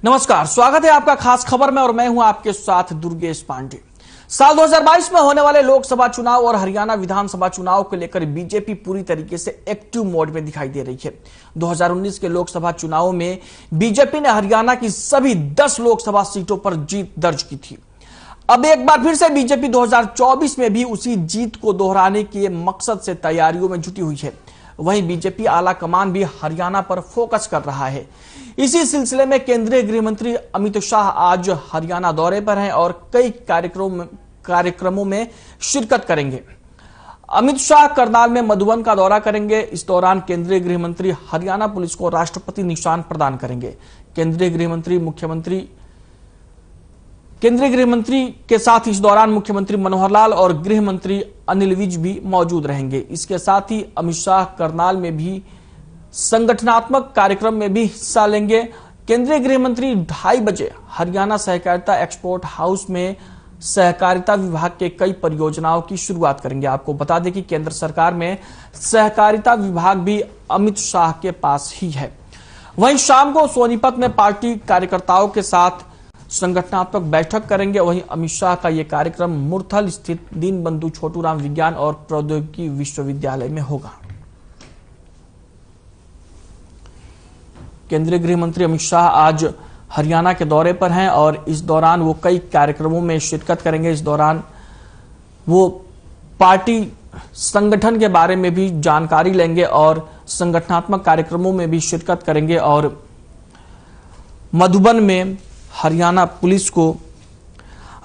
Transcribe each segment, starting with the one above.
नमस्कार, स्वागत है आपका खास खबर में और मैं हूं आपके साथ दुर्गेश पांडे। साल 2022 में होने वाले लोकसभा चुनाव और हरियाणा विधानसभा चुनाव को लेकर बीजेपी पूरी तरीके से एक्टिव मोड में दिखाई दे रही है। 2019 के लोकसभा चुनाव में बीजेपी ने हरियाणा की सभी 10 लोकसभा सीटों पर जीत दर्ज की थी। अब एक बार फिर से बीजेपी 2024 में भी उसी जीत को दोहराने के मकसद से तैयारियों में जुटी हुई है। वहीं बीजेपी आला कमान भी हरियाणा पर फोकस कर रहा है। इसी सिलसिले में केंद्रीय गृह मंत्री अमित शाह आज हरियाणा दौरे पर हैं और कई कार्यक्रमों में शिरकत करेंगे। अमित शाह करनाल में मधुबन का दौरा करेंगे। इस दौरान केंद्रीय गृह मंत्री हरियाणा पुलिस को राष्ट्रपति निशान प्रदान करेंगे। केंद्रीय गृह मंत्री के साथ इस दौरान मुख्यमंत्री मनोहर लाल और गृह मंत्री अनिल विज भी मौजूद रहेंगे। इसके साथ ही अमित शाह करनाल में भी संगठनात्मक कार्यक्रम में भी हिस्सा लेंगे। केंद्रीय गृह मंत्री 2:30 बजे हरियाणा सहकारिता एक्सपोर्ट हाउस में सहकारिता विभाग के कई परियोजनाओं की शुरुआत करेंगे। आपको बता दें कि केंद्र सरकार में सहकारिता विभाग भी अमित शाह के पास ही है। वहीं शाम को सोनीपत में पार्टी कार्यकर्ताओं के साथ संगठनात्मक बैठक करेंगे। वहीं अमित शाह का यह कार्यक्रम मुरथल स्थित दीनबंधु छोटूराम विज्ञान और प्रौद्योगिकी विश्वविद्यालय में होगा। केंद्रीय गृह मंत्री अमित शाह आज हरियाणा के दौरे पर हैं और इस दौरान वो कई कार्यक्रमों में शिरकत करेंगे। इस दौरान वो पार्टी संगठन के बारे में भी जानकारी लेंगे और संगठनात्मक कार्यक्रमों में भी शिरकत करेंगे और मधुबन में हरियाणा पुलिस को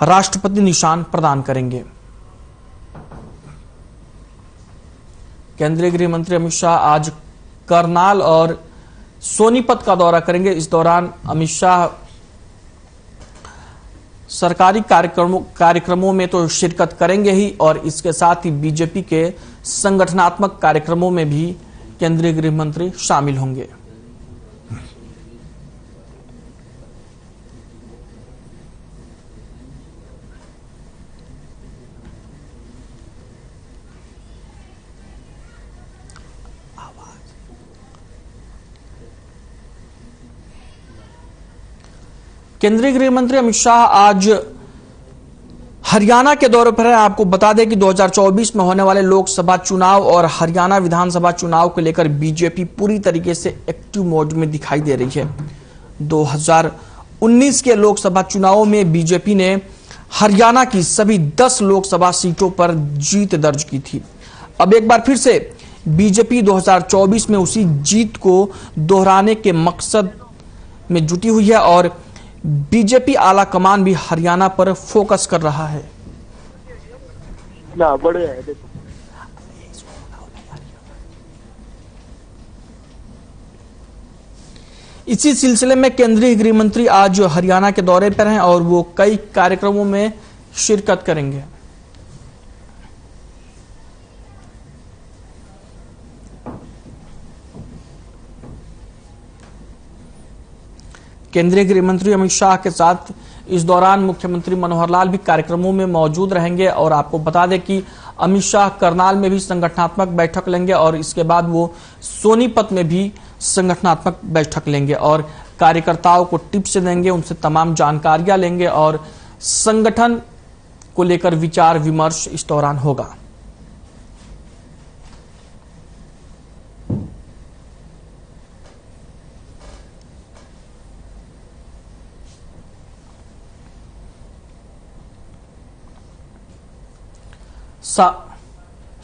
राष्ट्रपति निशान प्रदान करेंगे। केंद्रीय गृह मंत्री अमित शाह आज करनाल और सोनीपत का दौरा करेंगे। इस दौरान अमित शाह सरकारी कार्यक्रमों में तो शिरकत करेंगे ही और इसके साथ ही बीजेपी के संगठनात्मक कार्यक्रमों में भी केंद्रीय गृह मंत्री शामिल होंगे। केंद्रीय गृह मंत्री अमित शाह आज हरियाणा के दौरे पर है। आपको बता दें कि 2024 में होने वाले लोकसभा चुनाव और हरियाणा विधानसभा चुनाव को लेकर बीजेपी पूरी तरीके से एक्टिव मोड में दिखाई दे रही है। 2019 के लोकसभा चुनावों में बीजेपी ने हरियाणा की सभी 10 लोकसभा सीटों पर जीत दर्ज की थी। अब एक बार फिर से बीजेपी 2024 में उसी जीत को दोहराने के मकसद में जुटी हुई है और बीजेपी आला कमान भी हरियाणा पर फोकस कर रहा है। ना बड़े है देखो। इसी सिलसिले में केंद्रीय गृह मंत्री आज हरियाणा के दौरे पर हैं और वो कई कार्यक्रमों में शिरकत करेंगे। केंद्रीय गृह मंत्री अमित शाह के साथ इस दौरान मुख्यमंत्री मनोहर लाल भी कार्यक्रमों में मौजूद रहेंगे और आपको बता दें कि अमित शाह करनाल में भी संगठनात्मक बैठक लेंगे और इसके बाद वो सोनीपत में भी संगठनात्मक बैठक लेंगे और कार्यकर्ताओं को टिप्स देंगे, उनसे तमाम जानकारियां लेंगे और संगठन को लेकर विचार विमर्श इस दौरान होगा।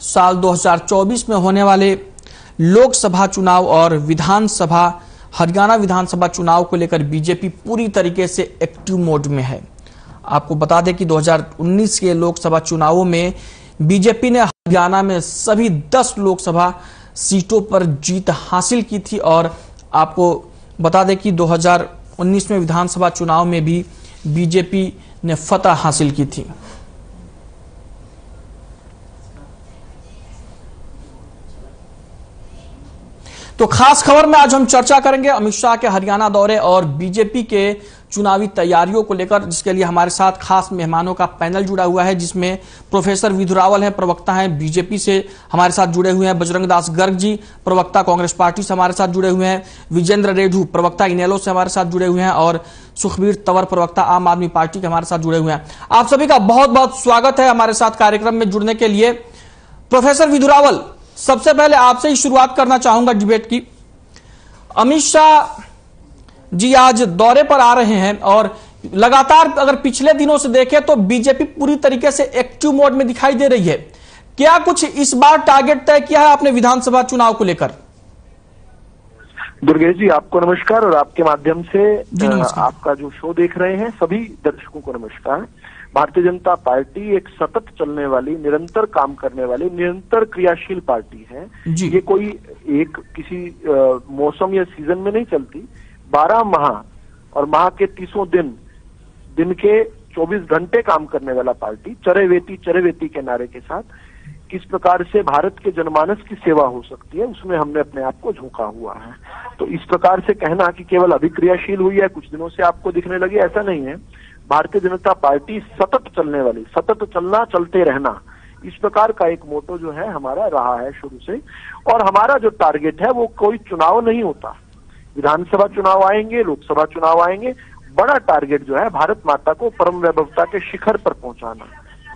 साल 2024 में होने वाले लोकसभा चुनाव और हरियाणा विधानसभा चुनाव को लेकर बीजेपी पूरी तरीके से एक्टिव मोड में है। आपको बता दें कि 2019 के लोकसभा चुनावों में बीजेपी ने हरियाणा में सभी 10 लोकसभा सीटों पर जीत हासिल की थी और आपको बता दें कि 2019 में विधानसभा चुनाव में भी बीजेपी ने फतह हासिल की थी। तो खास खबर में आज हम चर्चा करेंगे अमित शाह के हरियाणा दौरे और बीजेपी के चुनावी तैयारियों को लेकर, जिसके लिए हमारे साथ खास मेहमानों का पैनल जुड़ा हुआ है, जिसमें प्रोफेसर विधु रावल हैं, प्रवक्ता हैं बीजेपी से हमारे साथ जुड़े हुए हैं, बजरंग दास गर्ग जी प्रवक्ता कांग्रेस पार्टी से हमारे साथ जुड़े हुए हैं, विजेंद्र रेडू प्रवक्ता इनेलो से हमारे साथ जुड़े हुए हैं और सुखबीर तंवर प्रवक्ता आम आदमी पार्टी के हमारे साथ जुड़े हुए हैं। आप सभी का बहुत बहुत स्वागत है हमारे साथ कार्यक्रम में जुड़ने के लिए। प्रोफेसर विधु रावल, सबसे पहले आपसे ही शुरुआत करना चाहूंगा डिबेट की। अमित शाह जी आज दौरे पर आ रहे हैं और लगातार अगर पिछले दिनों से देखें तो बीजेपी पूरी तरीके से एक्टिव मोड में दिखाई दे रही है। क्या कुछ इस बार टारगेट तय किया है आपने विधानसभा चुनाव को लेकर? दुर्गेश जी, आपको नमस्कार और आपके माध्यम से आपका जो शो देख रहे हैं सभी दर्शकों को नमस्कार। भारतीय जनता पार्टी एक सतत चलने वाली, निरंतर काम करने वाली, निरंतर क्रियाशील पार्टी है। ये कोई एक किसी मौसम या सीजन में नहीं चलती। 12 माह और माह के 30 दिन के 24 घंटे काम करने वाला पार्टी, चरवेती के नारे के साथ किस प्रकार से भारत के जनमानस की सेवा हो सकती है उसमें हमने अपने आप को झोंका हुआ है। तो इस प्रकार से कहना कि केवल अभी क्रियाशील हुई है, कुछ दिनों से आपको दिखने लगी, ऐसा नहीं है। भारतीय जनता पार्टी सतत चलने वाली, सतत चलना, चलते रहना, इस प्रकार का एक मोटो जो है हमारा रहा है शुरू से। और हमारा जो टारगेट है वो कोई चुनाव नहीं होता। विधानसभा चुनाव आएंगे, लोकसभा चुनाव आएंगे, बड़ा टारगेट जो है भारत माता को परम वैभवता के शिखर पर पहुंचाना,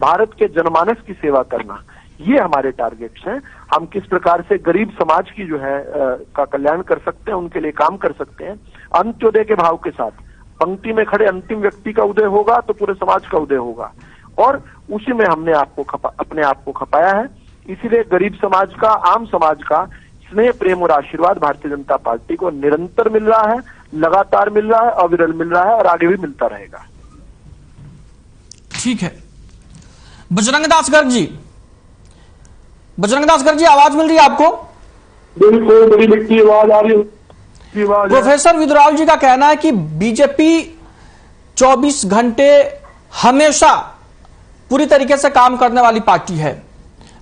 भारत के जनमानस की सेवा करना, ये हमारे टारगेट्स हैं। हम किस प्रकार से गरीब समाज की जो है का कल्याण कर सकते हैं, उनके लिए काम कर सकते हैं, अंत्योदय के भाव के साथ। पंक्ति में खड़े अंतिम व्यक्ति का उदय होगा तो पूरे समाज का उदय होगा, और उसी में हमने अपने आप को खपाया है। इसीलिए गरीब समाज का, आम समाज का स्नेह, प्रेम और आशीर्वाद भारतीय जनता पार्टी को निरंतर मिल रहा है, लगातार मिल रहा है, अविरल मिल रहा है और आगे भी मिलता रहेगा। ठीक है। बजरंग दास गर्ग जी, आवाज मिल रही है आपको? बिल्कुल, बड़ी मिट्टी आवाज आ रही है। प्रोफेसर विधु रावल जी का कहना है कि बीजेपी 24 घंटे हमेशा पूरी तरीके से काम करने वाली पार्टी है,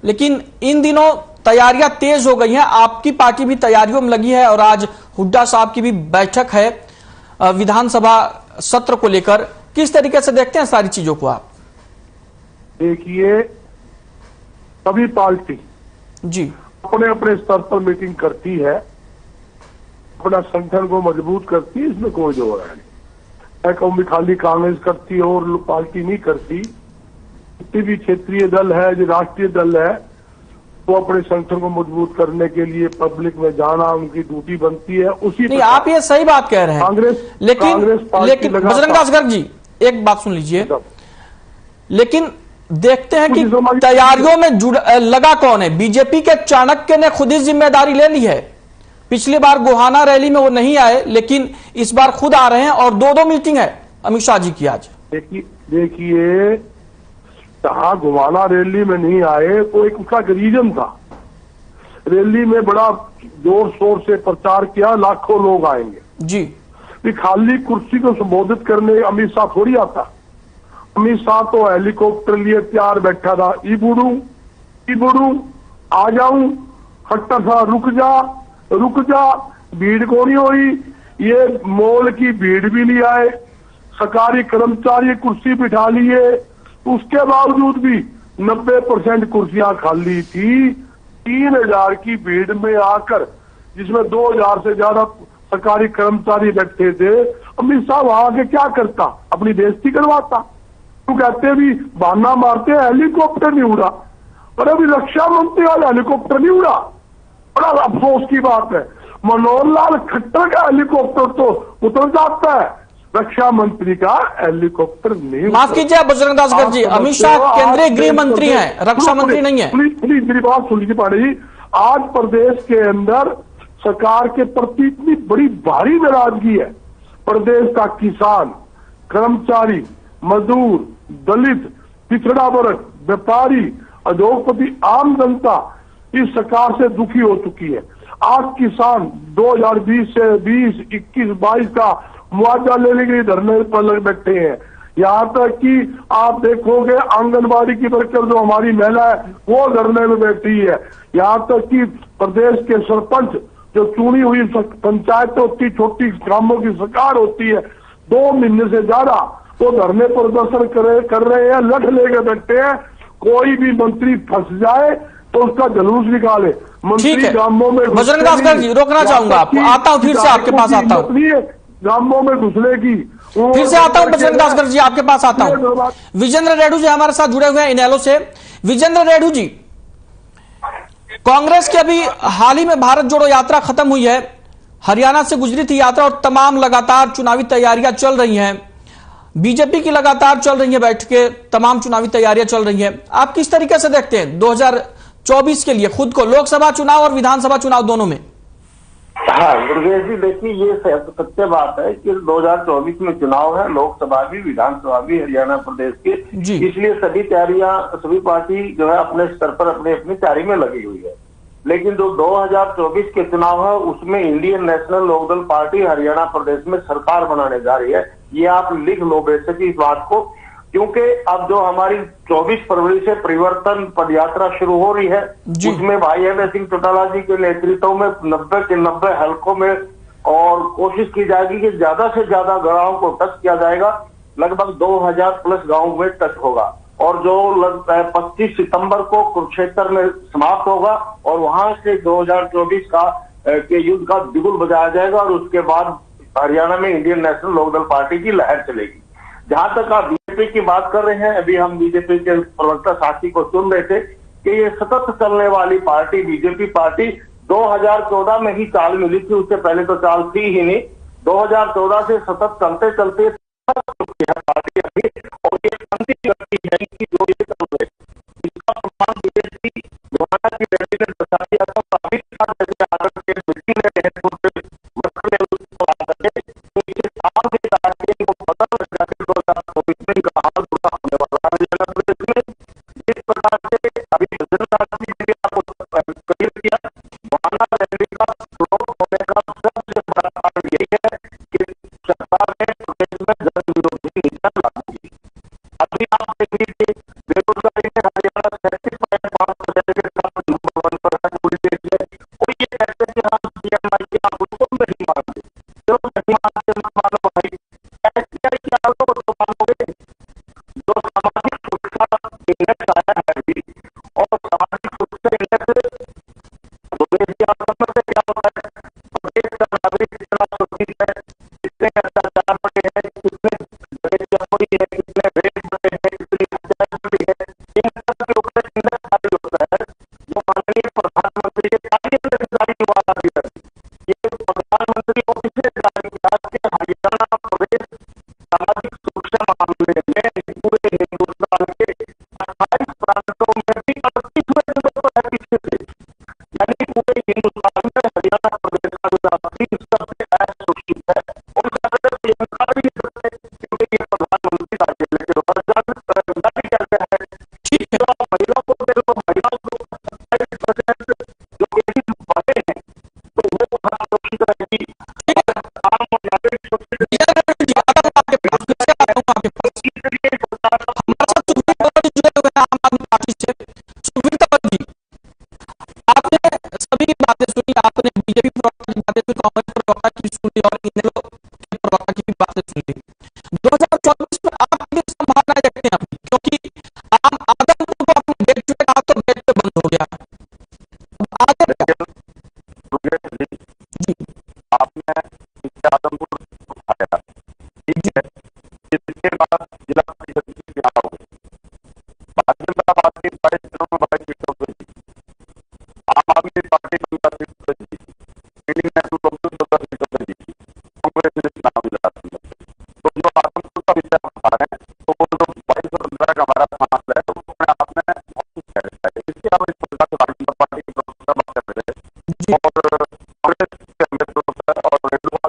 लेकिन इन दिनों तैयारियां तेज हो गई हैं। आपकी पार्टी भी तैयारियों में लगी है और आज हुड्डा साहब की भी बैठक है विधानसभा सत्र को लेकर। किस तरीके से देखते हैं सारी चीजों को आप? देखिए, सभी पार्टी जी अपने अपने स्तर पर मीटिंग करती है, अपना संगठन को मजबूत करती है, इसमें कोई जोड़ है नहीं। मैं कहूँ खाली कांग्रेस करती है और पार्टी नहीं करती। किसी भी क्षेत्रीय दल है, जो राष्ट्रीय दल है, वो अपने संगठन को मजबूत करने के लिए पब्लिक में जाना उनकी ड्यूटी बनती है। उसी नहीं, आप ये सही बात कह रहे हैं। लेकिन बजरंग दास गर्ग जी, एक बात सुन लीजिए। लेकिन देखते हैं कि तैयारियों में लगा कौन है? बीजेपी के चाणक्य ने खुद ही जिम्मेदारी ले ली है। पिछली बार गोहाना रैली में वो नहीं आए, लेकिन इस बार खुद आ रहे हैं और 2 मीटिंग है अमित शाह जी की आज। देखिए, जहां गोहाना रैली में नहीं आए तो एक उसका रीजन था। रैली में बड़ा जोर शोर से प्रचार किया, लाखों लोग आएंगे जी। खाली कुर्सी को संबोधित करने अमित शाह थोड़ी आता। अमित शाह तो हेलीकॉप्टर लिए तैयार बैठा था। ई बुड़ू आ जाऊं, खट्टर सा रुक जा, भीड़ को नहीं हुई। ये मॉल की भीड़ भी नहीं आए, सरकारी कर्मचारी कुर्सी बिठा लिए, उसके बावजूद भी 90% कुर्सियां खाली थी। 3000 की भीड़ में आकर, जिसमें 2000 से ज्यादा सरकारी कर्मचारी बैठे थे, अमित शाह वहां आके क्या करता? अपनी बेइज्जती करवाता। तो कहते भी बहाना मारते हेलीकॉप्टर नहीं उड़ा, और अभी रक्षा मंत्री वाला हेलीकॉप्टर नहीं उड़ा। बड़ा अफसोस की बात है, मनोहर लाल खट्टर का हेलीकॉप्टर तो उतर जाता है, रक्षा मंत्री का हेलीकॉप्टर नहीं। माफ कीजिए बजरंग दास गर्ग जी, अमित शाह केंद्रीय गृह मंत्री हैं, रक्षा मंत्री नहीं है। प्लीज मेरी बात सुन लीजिए पांडे जी। आज प्रदेश के अंदर सरकार के प्रति इतनी बड़ी भारी नाराजगी है। प्रदेश का किसान, कर्मचारी, मजदूर, दलित, पिछड़ा वर्ग, व्यापारी, उद्योगपति, आम जनता इस सरकार से दुखी हो चुकी है। आज किसान 2020 से 20, 21, 22 का मुआवजा लेने के लिए धरने पर लग बैठे हैं। यहाँ तक कि आप देखोगे आंगनबाड़ी की वर्कर जो हमारी महिला है वो धरने में बैठी है। यहाँ तक कि प्रदेश के सरपंच जो चुनी हुई पंचायत होती, छोटी ग्रामों की सरकार होती है, 2 महीने से ज्यादा वो धरने प्रदर्शन कर रहे हैं, लठ लेके बैठे हैं। कोई भी मंत्री फंस जाए तो उसका जुलूस निकाले। मंत्री गांवों में बजरंग दास जी, रोकना चाहूंगा आपको, आता हूं फिर से आपके पास आता हूं, गांवों में घुसने की फिर से आता हूं बजरंग दास जी आपके पास आता हूं। विजेंद्र रेड्डू जी हमारे साथ जुड़े हुए हैं इनेलो से। विजेंद्र रेड्डू जी, कांग्रेस की अभी हाल ही में भारत जोड़ो यात्रा खत्म हुई है, हरियाणा से गुजरी थी यात्रा और तमाम लगातार चुनावी तैयारियां चल रही हैं, बीजेपी की लगातार चल रही है बैठकें, तमाम चुनावी तैयारियां चल रही हैं। आप किस तरीके से देखते हैं 2024 के लिए खुद को, लोकसभा चुनाव और विधानसभा चुनाव दोनों में? हाँ दुर्गेश जी, देखिए ये सत्य बात है कि 2024 में चुनाव है, लोकसभा भी विधानसभा भी हरियाणा प्रदेश के, इसलिए सभी तैयारियां, सभी पार्टी जो है अपने स्तर पर अपनी अपनी तैयारी में लगी हुई है। लेकिन जो 2024 के चुनाव है उसमें Indian National Lokdal party Haryana प्रदेश में सरकार बनाने जा रही है। ये आप लिख लो बेशक इस बात को, क्योंकि अब जो हमारी 24 फरवरी से परिवर्तन पदयात्रा शुरू हो रही है उसमें भाई अभय सिंह चौटाला जी के नेतृत्व में 90 के 90 हलकों में और कोशिश की जाएगी कि ज्यादा से ज्यादा गांवों को टच किया जाएगा। लगभग 2000 प्लस गांव में टच होगा और जो 25 सितंबर को कुरुक्षेत्र में समाप्त होगा और वहां से 2024 के युद्ध का बिगुल बजाया जाएगा और उसके बाद हरियाणा में इंडियन नेशनल लोकदल पार्टी की लहर चलेगी। जहां तक आप बीजेपी की बात कर रहे हैं, अभी हम बीजेपी के प्रवक्ता साथी को सुन रहे थे कि ये सतत चलने वाली पार्टी बीजेपी पार्टी 2014 में ही चाल मिली थी, उससे पहले तो चाल थी ही नहीं। 2014 से सतत चलते चलते पार्टी अभी और ये अंतिम गति है कि जो ये चल रहे इसका प्रमाण बीजेपी की रैली ने दर्शा दिया था। आपने बीजेपी प्रवक्ता की बातें सुनी, कांग्रेस प्रवक्ता की सुनी और इनेलो के प्रवक्ता की भी बातें सुनी। 2024 में आप कितनी संभावनाएं देखते हैं अपनी, क्योंकि आम आदम को अपने गेट पे कहा तो गेट पे बंद हो गया। आगे जी आपने आदमपुर उठाया, ठीक है, इसके बाद जिला परिषद की चुनाव हो गई, भारतीय जनता पार्टी 22 जिलों में 22 सीटों पर जीती, आम आदमी पार्टी 15 सीटों पर जीती, इंडियन नेशनल लोकदल 14 सीटों पर जीती, कांग्रेस ने चुनाव लड़ा। तो जो आदमपुर का विषय बता रहे हैं तो वो जो 22 और 15 का हमारा समाज है तो अपने आप में बहुत कुछ कह रहा है। इसके अलावा इस प्रकार से भारतीय जनता पार्टी के प्रवक्ता बात कर रहे थे और कांग्रेस के प्रवक्ता और रेडुआ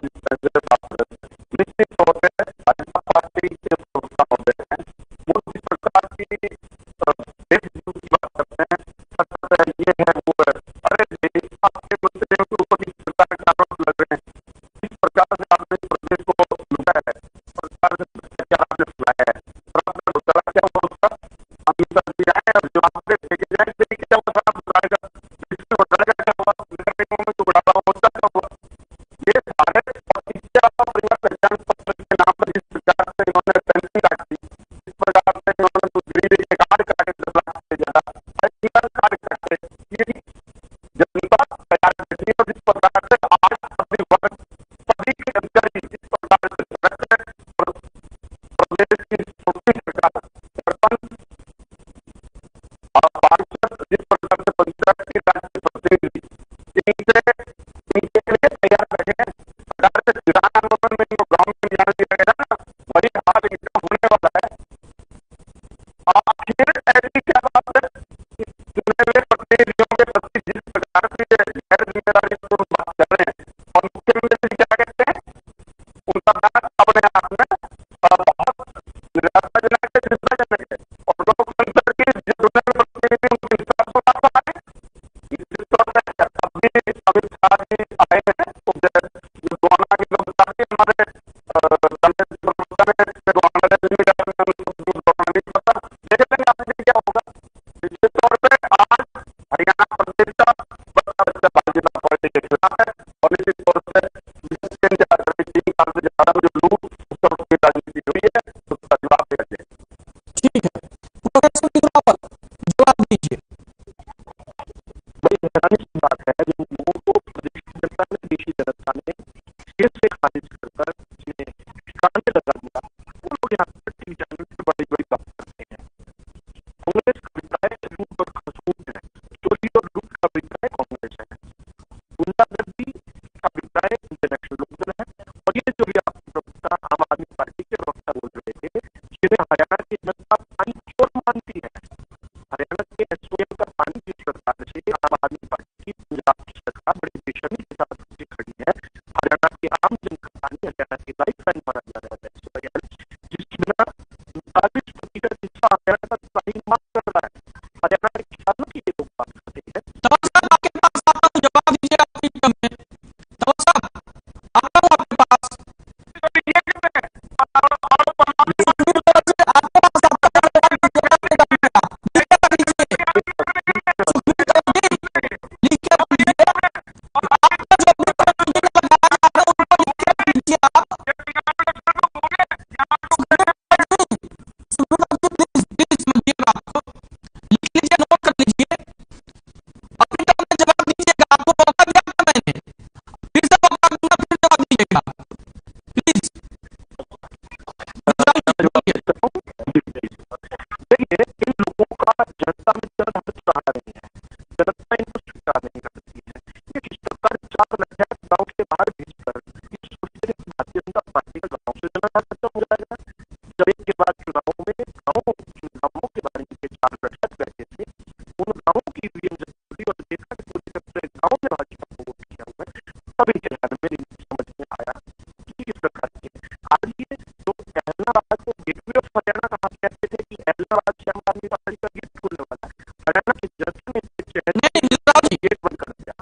फिर से खारिज कर जिन्हें ठिकाने लगा दिया, वो लोग यहाँ पर टीवी चैनल पर बड़ी बड़ी बात करते हैं। कांग्रेस का अभिप्राय लूट और खसूट है, चोरी और लूट का अभिप्राय कांग्रेस है, गुंडागर्दी का अभिप्राय इंटरनेशनल लोकदल है। और ये जो भी आपके प्रवक्ता आम आदमी पार्टी के प्रवक्ता बोल रहे थे, जिन्हें हरियाणा की जनता पानी चोर मानती है, हरियाणा के एसओएम का पानी जिस प्रकार से आम आदमी पार्टी की पंजाब की सरकार बड़ी बेशर्मी के साथ उससे खड़ी है, हरियाणा के आम जन का पानी हरियाणा की लाइफ लाइन माना जा रहा है, जिसकी बिना 40% हिस्सा हरियाणा का पानी माफ कर रहा है। हरियाणा के किसानों की ये लोग बात करते हैं। आपके पास आता हूं, जवाब दीजिए आपकी कमेंट। आता हूं आपके पास, देखिए, इन लोगों का जनता में जनहत सहारा नहीं है, जनता इनको स्वीकार नहीं करती है। ये किस प्रकार 4 लाख गाँव के बाहर भेजकर इस सोचते हैं कि भारतीय जनता पार्टी का गाँव से जनता खत्म हो जाएगा। जब एक के बाद चुनावों में गाँवों के बारे में 4 बैठक बैठे थे, उन गाँवों की ईवीएम जब खुली और देखा कि पूरे गाँव में भाजपा को वोट किया हुआ है, तब इनके ध्यान में समझ में आया कि किस प्रकार के आज ये जो एलनाबाद को गेटवे ऑफ हरियाणा कहा कहते थे कि एलनाबाद से आम आदमी पार्टी का गेट खुलने वाला है, हरियाणा की जनता ने गेट बंद कर दिया।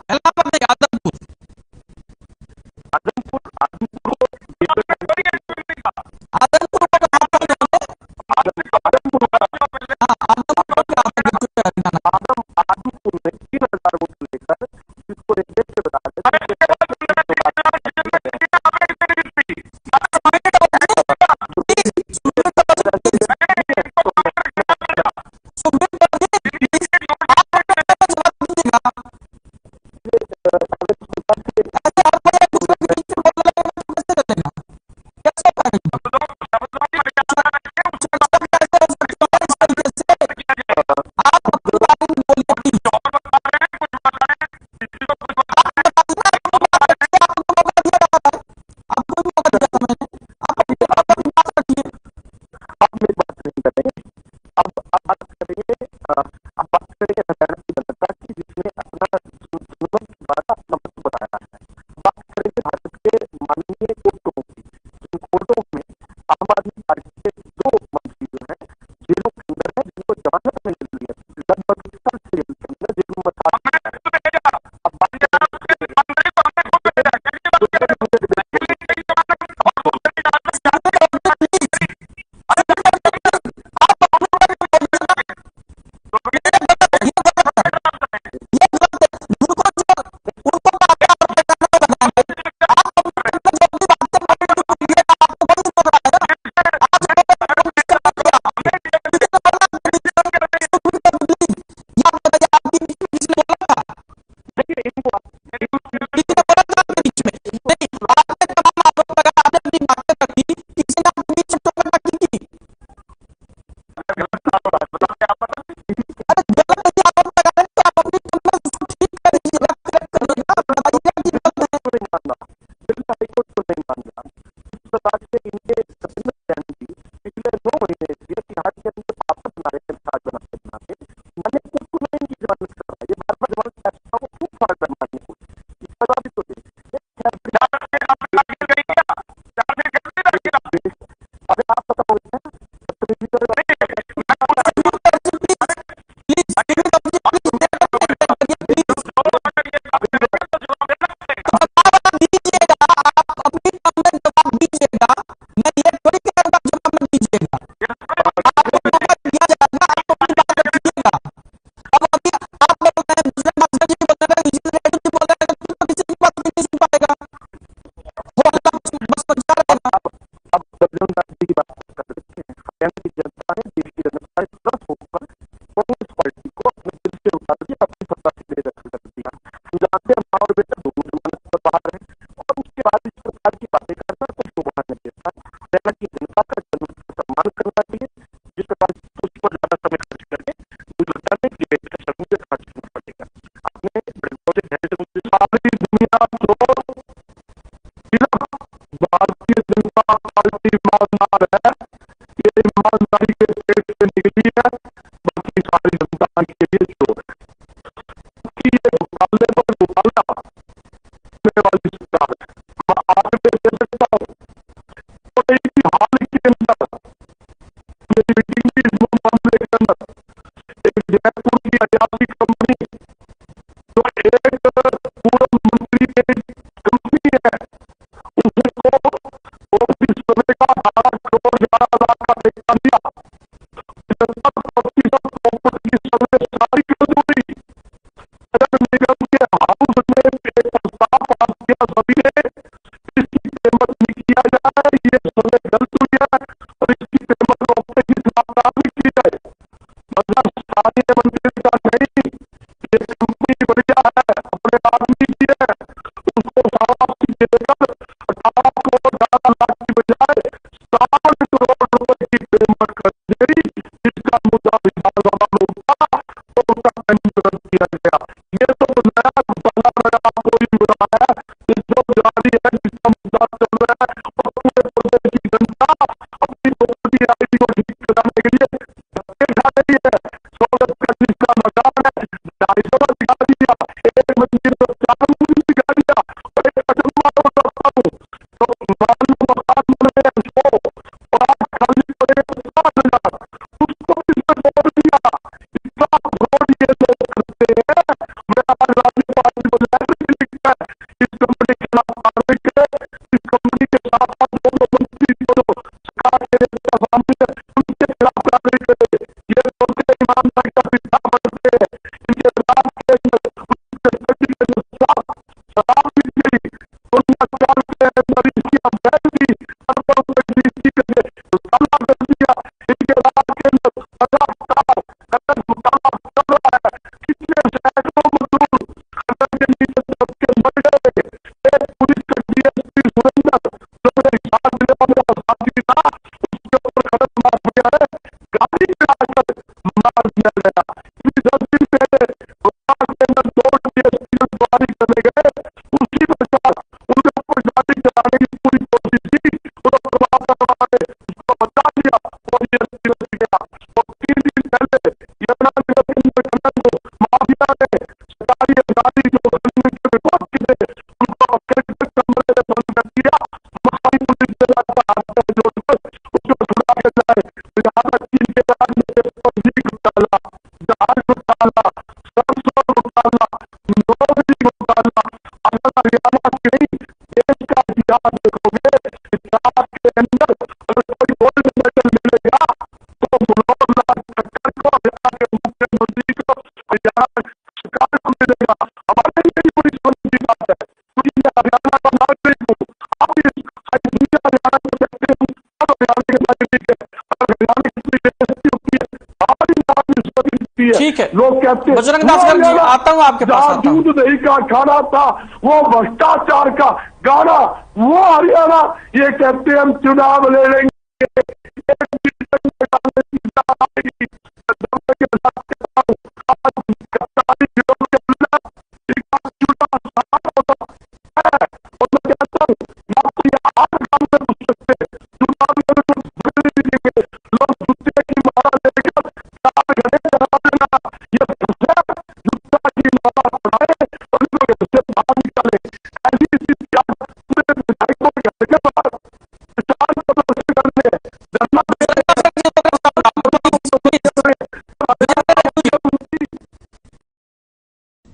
आदमपुर में 3000 वोट लेकर जिसको एक देश से बता प्रकार की बातें करना कोई शोभा नहीं देता। हरियाणा की जनता का सम्मान करना चाहिए। जिस प्रकार उस पर ज्यादा समय खर्च करके मुझे लगता है कि समय से खर्च करना पड़ेगा। आपने बड़े बहुत धैर्य से मुझे सारी दुनिया को भारतीय जनता पार्टी ईमानदार है, ये ईमानदारी के पेट से निकली है, बाकी सारी जनता के लिए चोर है। कि ये घोटाले पर घोटाला करने वाली सरकार है। मैं आगे दे सकता हूँ तो हाल के अंदर मेरी मीटिंग भी इस मामले के अंदर एक जयपुर की अयाची कंपनी जो एक पूर्व मंत्री की कंपनी है, उसको 25 का 8 करोड़ 11 लाख का ठेका दिया। 75% प्रॉपर्टी की सर्वे सारी कर दी। नगर निगम के हाउस में एक प्रस्ताव पास किया सभी ने, इसकी पेमेंट नहीं किया जाए, ये सर्वे गलत हुई है और इसकी पेमेंट रोकने की भी की जाए। मतलब स्थानीय मंत्री का नहीं, ये कंपनी बढ़िया है, अपने आदमी की है, उसको शाबाशी देकर 18 करोड़ 11 लाख की बजाय 60 करोड़ रुपए की पेमेंट कर दी। इसका मुद्दा विधानसभा में उठा तो उसका पंजीकरण किया गया। ये तो नया घोटाला कोई बुरा है, जो जारी है, जिसका मुद्दा चल रहा है और पूरे प्रदेश की जनता अपनी प्रॉपर्टी आईडी को ठीक कराने के लिए खा रही है। स्वागत का जिसका मकान है 250 दिखा दिया, एक मंजिल तो 4 मंजिल दिखा दिया और एक अचंबा तो करता हूँ तो मालूम मकान बने और आज खाली पड़े 60,000 उसको इसमें बोल दिया। इतना फ्रॉड ये लोग करते हैं। मैं आज राज्यपाल को लेटर लिखा है इस कंपनी के खिलाफ कार्रवाई करे। इस कंपनी के साथ साथ दोनों मंत्री जो सरकार के सामने उनके खिलाफ कार्रवाई करे। ये लोग ईमानदारी का पीछा पड़ते हैं, इनके खिलाफ शराब भी गई के अंदर इसकी अवैध थी कर दिया। इनके राज के अंदर 50 घोटाला चल रहा है। कितने सैकड़ों मजदूर खतर के नीचे सबके मर गए। एक पुलिस का डीएसपी सुरेंद्र जो मेरे हिसाब जिले में मेरा साथी था, उसके ऊपर खतर मार दिया है, गाड़ी में आकर मार दिया गया। 10 दिन पहले के अंदर 2 डीएसपी सवारी करने गए, उसी प्रकार उनके ऊपर गाड़ी चलाने की पूरी कोशिश की, उसको बचा दिया और डीएसपी गया। और 3 दिन पहले यमुना माफिया ने सरकारी अधिकारी जो के विभाग के थे उनको कमरे में बंद कर दिया। महारी पुलिस जोड़कर उसको छुड़ा के जाए। यहाँ तक चीन के राज में पबजी घोटाला, जहाज घोटाला, सरसों घोटाला, नौकरी घोटाला, अगर हरियाणा के नहीं देश का इतिहास देखोगे, इतिहास के अंदर अगर कोई गोल्ड मेडल मिलेगा तो मनोहर लाल खट्टर को, हरियाणा के मुख्यमंत्री को, हरियाणा सरकार को मिलेगा। हमारे लिए बड़ी समझ की बात है, क्योंकि हरियाणा का नागरिक हूँ। आप हरियाणा को देखते हैं, हरियाणा के नागरिक है, हरियाणा की ठीक है। लोग कहते हैं बजरंग दासगढ़ जी, आता हूँ आपके पास। दूध दही का खाना था वो भ्रष्टाचार का गाना, वो हरियाणा ये कहते हैं हम चुनाव ले लेंगे।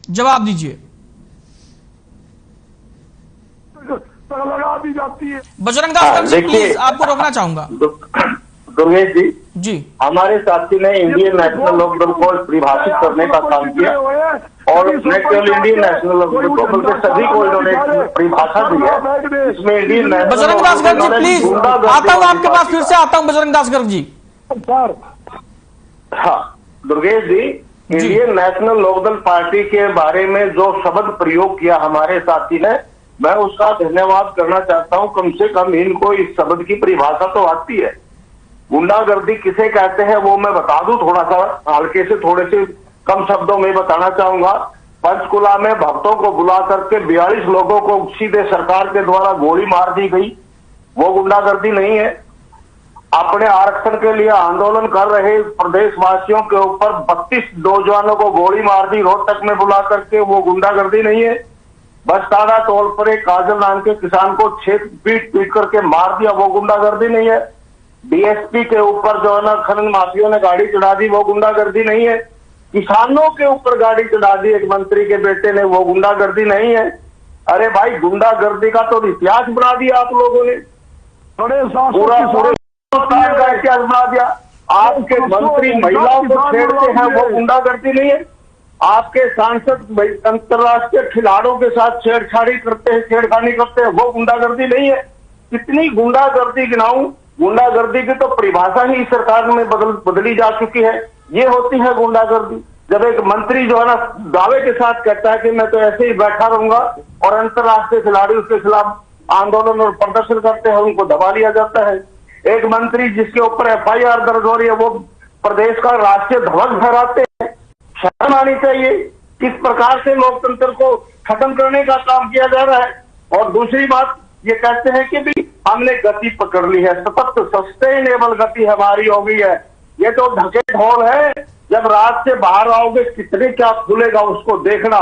जवाब दीजिए। लगा दी जाती है। बजरंग दासगढ़ जी प्लीज, आपको रोकना चाहूंगा। दुर्गेश जी, हमारे साथी ने इंडियन नेशनल लोकदल को परिभाषित करने का काम किया और न केवल इंडियन नेशनल लोकदल को बल्कि सभी को इन्होंने परिभाषा दी है। इसमें Indian National Bajrang Dasgarh ji please, आता हूँ आपके पास, फिर से आता हूँ बजरंग दासगढ़ जी। हाँ दुर्गेश जी, इंडियन नेशनल लोकदल पार्टी के बारे में जो शब्द प्रयोग किया हमारे साथी ने, मैं उसका धन्यवाद करना चाहता हूं। कम से कम इनको इस शब्द की परिभाषा तो आती है। गुंडागर्दी किसे कहते हैं वो मैं बता दूं, थोड़ा सा हल्के से, थोड़े से कम शब्दों में बताना चाहूंगा। पंचकुला में भक्तों को बुला करके 42 लोगों को सीधे सरकार के द्वारा गोली मार दी गई, वो गुंडागर्दी नहीं है। अपने आरक्षण के लिए आंदोलन कर रहे प्रदेशवासियों के ऊपर 32 नौजवानों को गोली मार दी रोहतक में बुला करके, वो गुंडागर्दी नहीं है। बसताड़ा टोल पर एक काजल नाम के किसान को पीट करके मार दिया, वो गुंडागर्दी नहीं है। डीएसपी के ऊपर जो है ना खनन माफियों ने गाड़ी चढ़ा दी, वो गुंडागर्दी नहीं है। किसानों के ऊपर गाड़ी चढ़ा दी एक मंत्री के बेटे ने, वो गुंडागर्दी नहीं है। अरे भाई, गुंडागर्दी का तो इतिहास बना दिया आप लोगों ने, पूरा का इतिहास बना दिया। आपके मंत्री महिलाओं को छेड़ते हैं, वो गुंडागर्दी नहीं है। आपके सांसद अंतर्राष्ट्रीय खिलाड़ियों के साथ छेड़छाड़ी करते हैं, छेड़खानी करते हैं, वो गुंडागर्दी नहीं है। कितनी गुंडागर्दी गिनाऊं? गुंडागर्दी की तो परिभाषा ही सरकार में बदली जा चुकी है। ये होती है गुंडागर्दी जब एक मंत्री जो है ना दावे के साथ कहता है कि मैं तो ऐसे ही बैठा रहूंगा, और अंतर्राष्ट्रीय खिलाड़ी उसके खिलाफ आंदोलन और प्रदर्शन करते हैं, उनको दबा लिया जाता है। एक मंत्री जिसके ऊपर FIR दर्ज हो रही है, वो प्रदेश का राष्ट्रीय ध्वज फहराते हैं। शर्म आनी चाहिए। किस प्रकार से लोकतंत्र को खत्म करने का काम किया जा रहा है। और दूसरी बात, ये कहते हैं कि भी हमने गति पकड़ ली है, सतत सस्टेनेबल गति हमारी हो गई है। ये तो ढके ढोल है। जब रात से बाहर आओगे कितने क्या खुलेगा उसको देखना।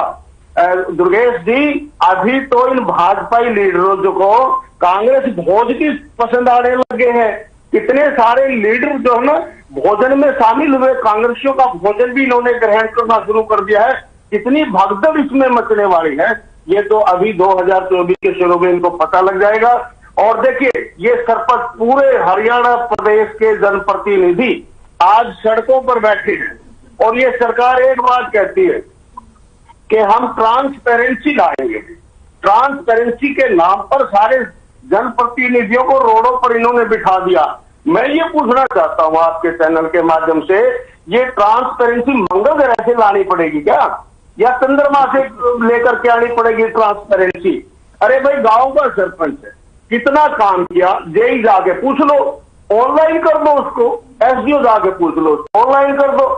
दुर्गेश जी, अभी तो इन भाजपाई लीडरों जो को कांग्रेस भोज की पसंद आने लगे हैं। कितने सारे लीडर जो है ना भोजन में शामिल हुए, कांग्रेसियों का भोजन भी इन्होंने ग्रहण करना शुरू कर दिया है। कितनी भगदड़ इसमें मचने वाली है, ये तो अभी 2024 के शुरू में इनको पता लग जाएगा। और देखिए, ये सरपंच पूरे हरियाणा प्रदेश के जनप्रतिनिधि आज सड़कों पर बैठे हैं, और ये सरकार एक बात कहती है कि हम ट्रांसपेरेंसी लाएंगे। ट्रांसपेरेंसी के नाम पर सारे जनप्रतिनिधियों को रोडों पर इन्होंने बिठा दिया। मैं ये पूछना चाहता हूं आपके चैनल के माध्यम से, ये ट्रांसपेरेंसी मंगल ग्रह से लानी पड़ेगी क्या, या चंद्रमा से लेकर के आनी पड़ेगी ट्रांसपेरेंसी? अरे भाई, गांव का सरपंच है, कितना काम किया, जेई जाके पूछ लो, ऑनलाइन कर दो उसको, SDO जाके पूछ लो, ऑनलाइन कर दो।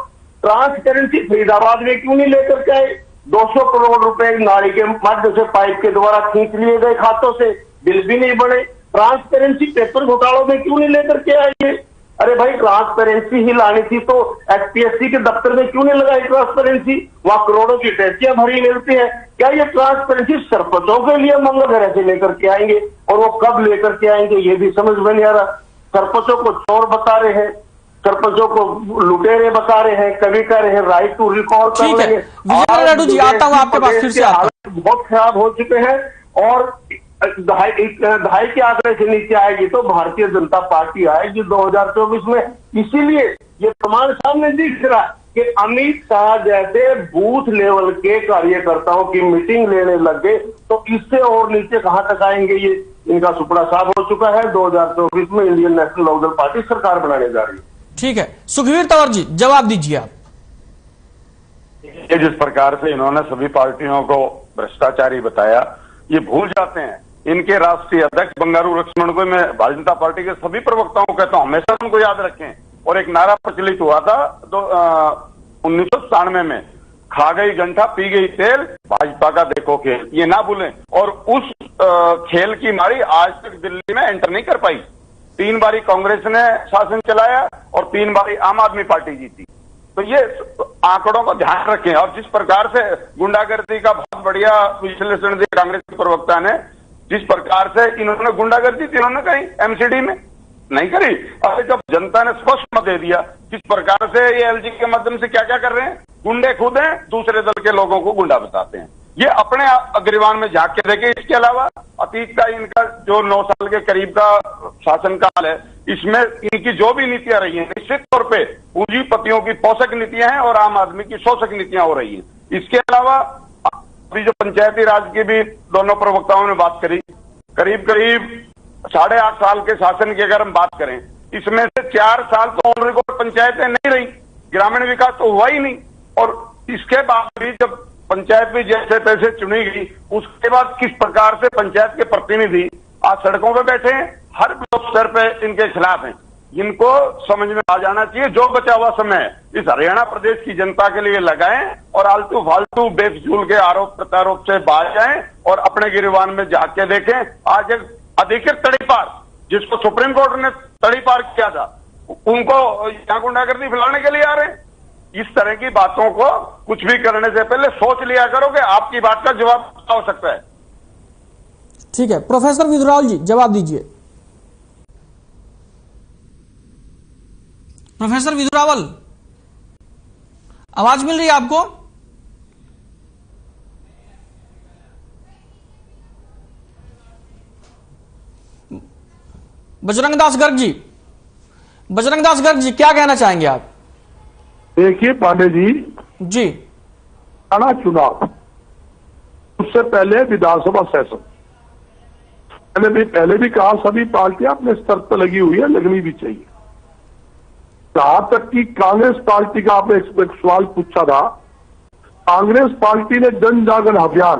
ट्रांसपेरेंसी फरीदाबाद में क्यों नहीं लेकर के आए? 200 करोड़ रुपए नाली के माध्यम से पाइप के द्वारा खींच लिए गए खातों से, बिल भी नहीं बने। ट्रांसपेरेंसी पेपर घोटालों में क्यों नहीं लेकर के आए? अरे भाई, ट्रांसपेरेंसी ही लानी थी तो HPSC के दफ्तर में क्यों नहीं लगाई ट्रांसपेरेंसी? वहां करोड़ों की टैक्सियां भरी मिलती है। क्या ये ट्रांसपेरेंसी सरपंचों के लिए मंगल ग्रह से लेकर के आएंगे, और वो कब लेकर के आएंगे ये भी समझ में नहीं आ रहा। सरपंचों को चोर बता रहे हैं, सरपंचों को लुटेरे बता रहे हैं, कभी कह रहे हैं राइट टू रिकॉल कर रहे हैं। लाडू जी, आता हूं आपके पास फिर से। हालत बहुत खराब हो चुके हैं, और दहाई के आंकड़े से नीचे आएगी तो भारतीय जनता पार्टी आएगी 2024 में। इसीलिए ये प्रमाण सामने दिख रहा है कि अमित शाह जैसे बूथ लेवल के कार्यकर्ताओं की मीटिंग लेने लग गए, तो इससे और नीचे कहां तक आएंगे? ये इनका सुपड़ा साफ हो चुका है। 2024 में इंडियन नेशनल लोकदल पार्टी सरकार बनाने जा रही है। ठीक है, सुखवीर तंवर जी, जवाब दीजिए आप। ये जिस प्रकार से इन्होंने सभी पार्टियों को भ्रष्टाचारी बताया, ये भूल जाते हैं इनके राष्ट्रीय अध्यक्ष बंगारू लक्ष्मण को। मैं भारतीय जनता पार्टी के सभी प्रवक्ताओं को कहता हूं, हमेशा उनको याद रखें। और एक नारा प्रचलित हुआ था 1997 में, खा गई घंटा पी गई तेल, भाजपा का देखो खेल, ये ना भूलें। और उस खेल की मारी आज तक दिल्ली में एंटर नहीं कर पाई। 3 बारी कांग्रेस ने शासन चलाया और 3 बारी आम आदमी पार्टी जीती। तो ये आंकड़ों को ध्यान रखें। और जिस प्रकार से गुंडागर्दी का बहुत बढ़िया विश्लेषण दिया कांग्रेस के प्रवक्ता ने, जिस प्रकार से इन्होंने गुंडागर्दी थी, इन्होंने कही MCD में नहीं करी। अरे जब जनता ने स्पष्ट मत दे दिया, जिस प्रकार से ये LG के माध्यम से क्या क्या कर रहे हैं, गुंडे खुद हैं, दूसरे दल के लोगों को गुंडा बताते हैं। ये अपने अग्रवान में झांक के देखे। इसके अलावा अतीत का इनका जो 9 साल के करीब का शासनकाल है, इसमें इनकी जो भी नीतियां रही हैं, निश्चित तौर पे पूंजीपतियों की पोषक नीतियां हैं और आम आदमी की शोषक नीतियां हो रही हैं। इसके अलावा अभी जो पंचायती राज की भी दोनों प्रवक्ताओं ने बात करी, करीब करीब 8.5 साल के शासन की अगर हम बात करें, इसमें से 4 साल तो ऑन रिकॉर्ड पंचायतें नहीं रही, ग्रामीण विकास तो हुआ ही नहीं। और इसके बाद भी जब पंचायत भी जैसे तैसे चुनी गई, उसके बाद किस प्रकार से पंचायत के प्रतिनिधि आज सड़कों पे बैठे हैं, हर ब्लॉक स्तर पे इनके खिलाफ हैं। इनको समझ में आ जाना चाहिए, जो बचा हुआ समय इस हरियाणा प्रदेश की जनता के लिए लगाएं और आलतू फालतू बेफजूल के आरोप प्रत्यारोप से बाहर जाएं और अपने गिरबान में झांक के देखें। आज एक अधिकृत तड़ीपार, जिसको सुप्रीम कोर्ट ने तड़ीपार किया था, उनको यहाँ गुंडागर्दी फैलाने के लिए आ रहे हैं। इस तरह की बातों को कुछ भी करने से पहले सोच लिया करो कि आपकी बात का जवाब हो सकता है। ठीक है, प्रोफेसर विदुरावल जी जवाब दीजिए। प्रोफेसर विदुरावल, आवाज मिल रही है आपको? बजरंग दास गर्ग जी, बजरंग दास गर्ग जी क्या कहना चाहेंगे आप? देखिए पांडे जी, हरियाणा चुनाव, उससे पहले विधानसभा सेशन, मैंने पहले भी कहा सभी पार्टियां अपने स्तर पर लगी हुई है, लगनी भी चाहिए। जहां तक कि कांग्रेस पार्टी का आपने एक सवाल पूछा था, कांग्रेस पार्टी ने जन जागरण अभियान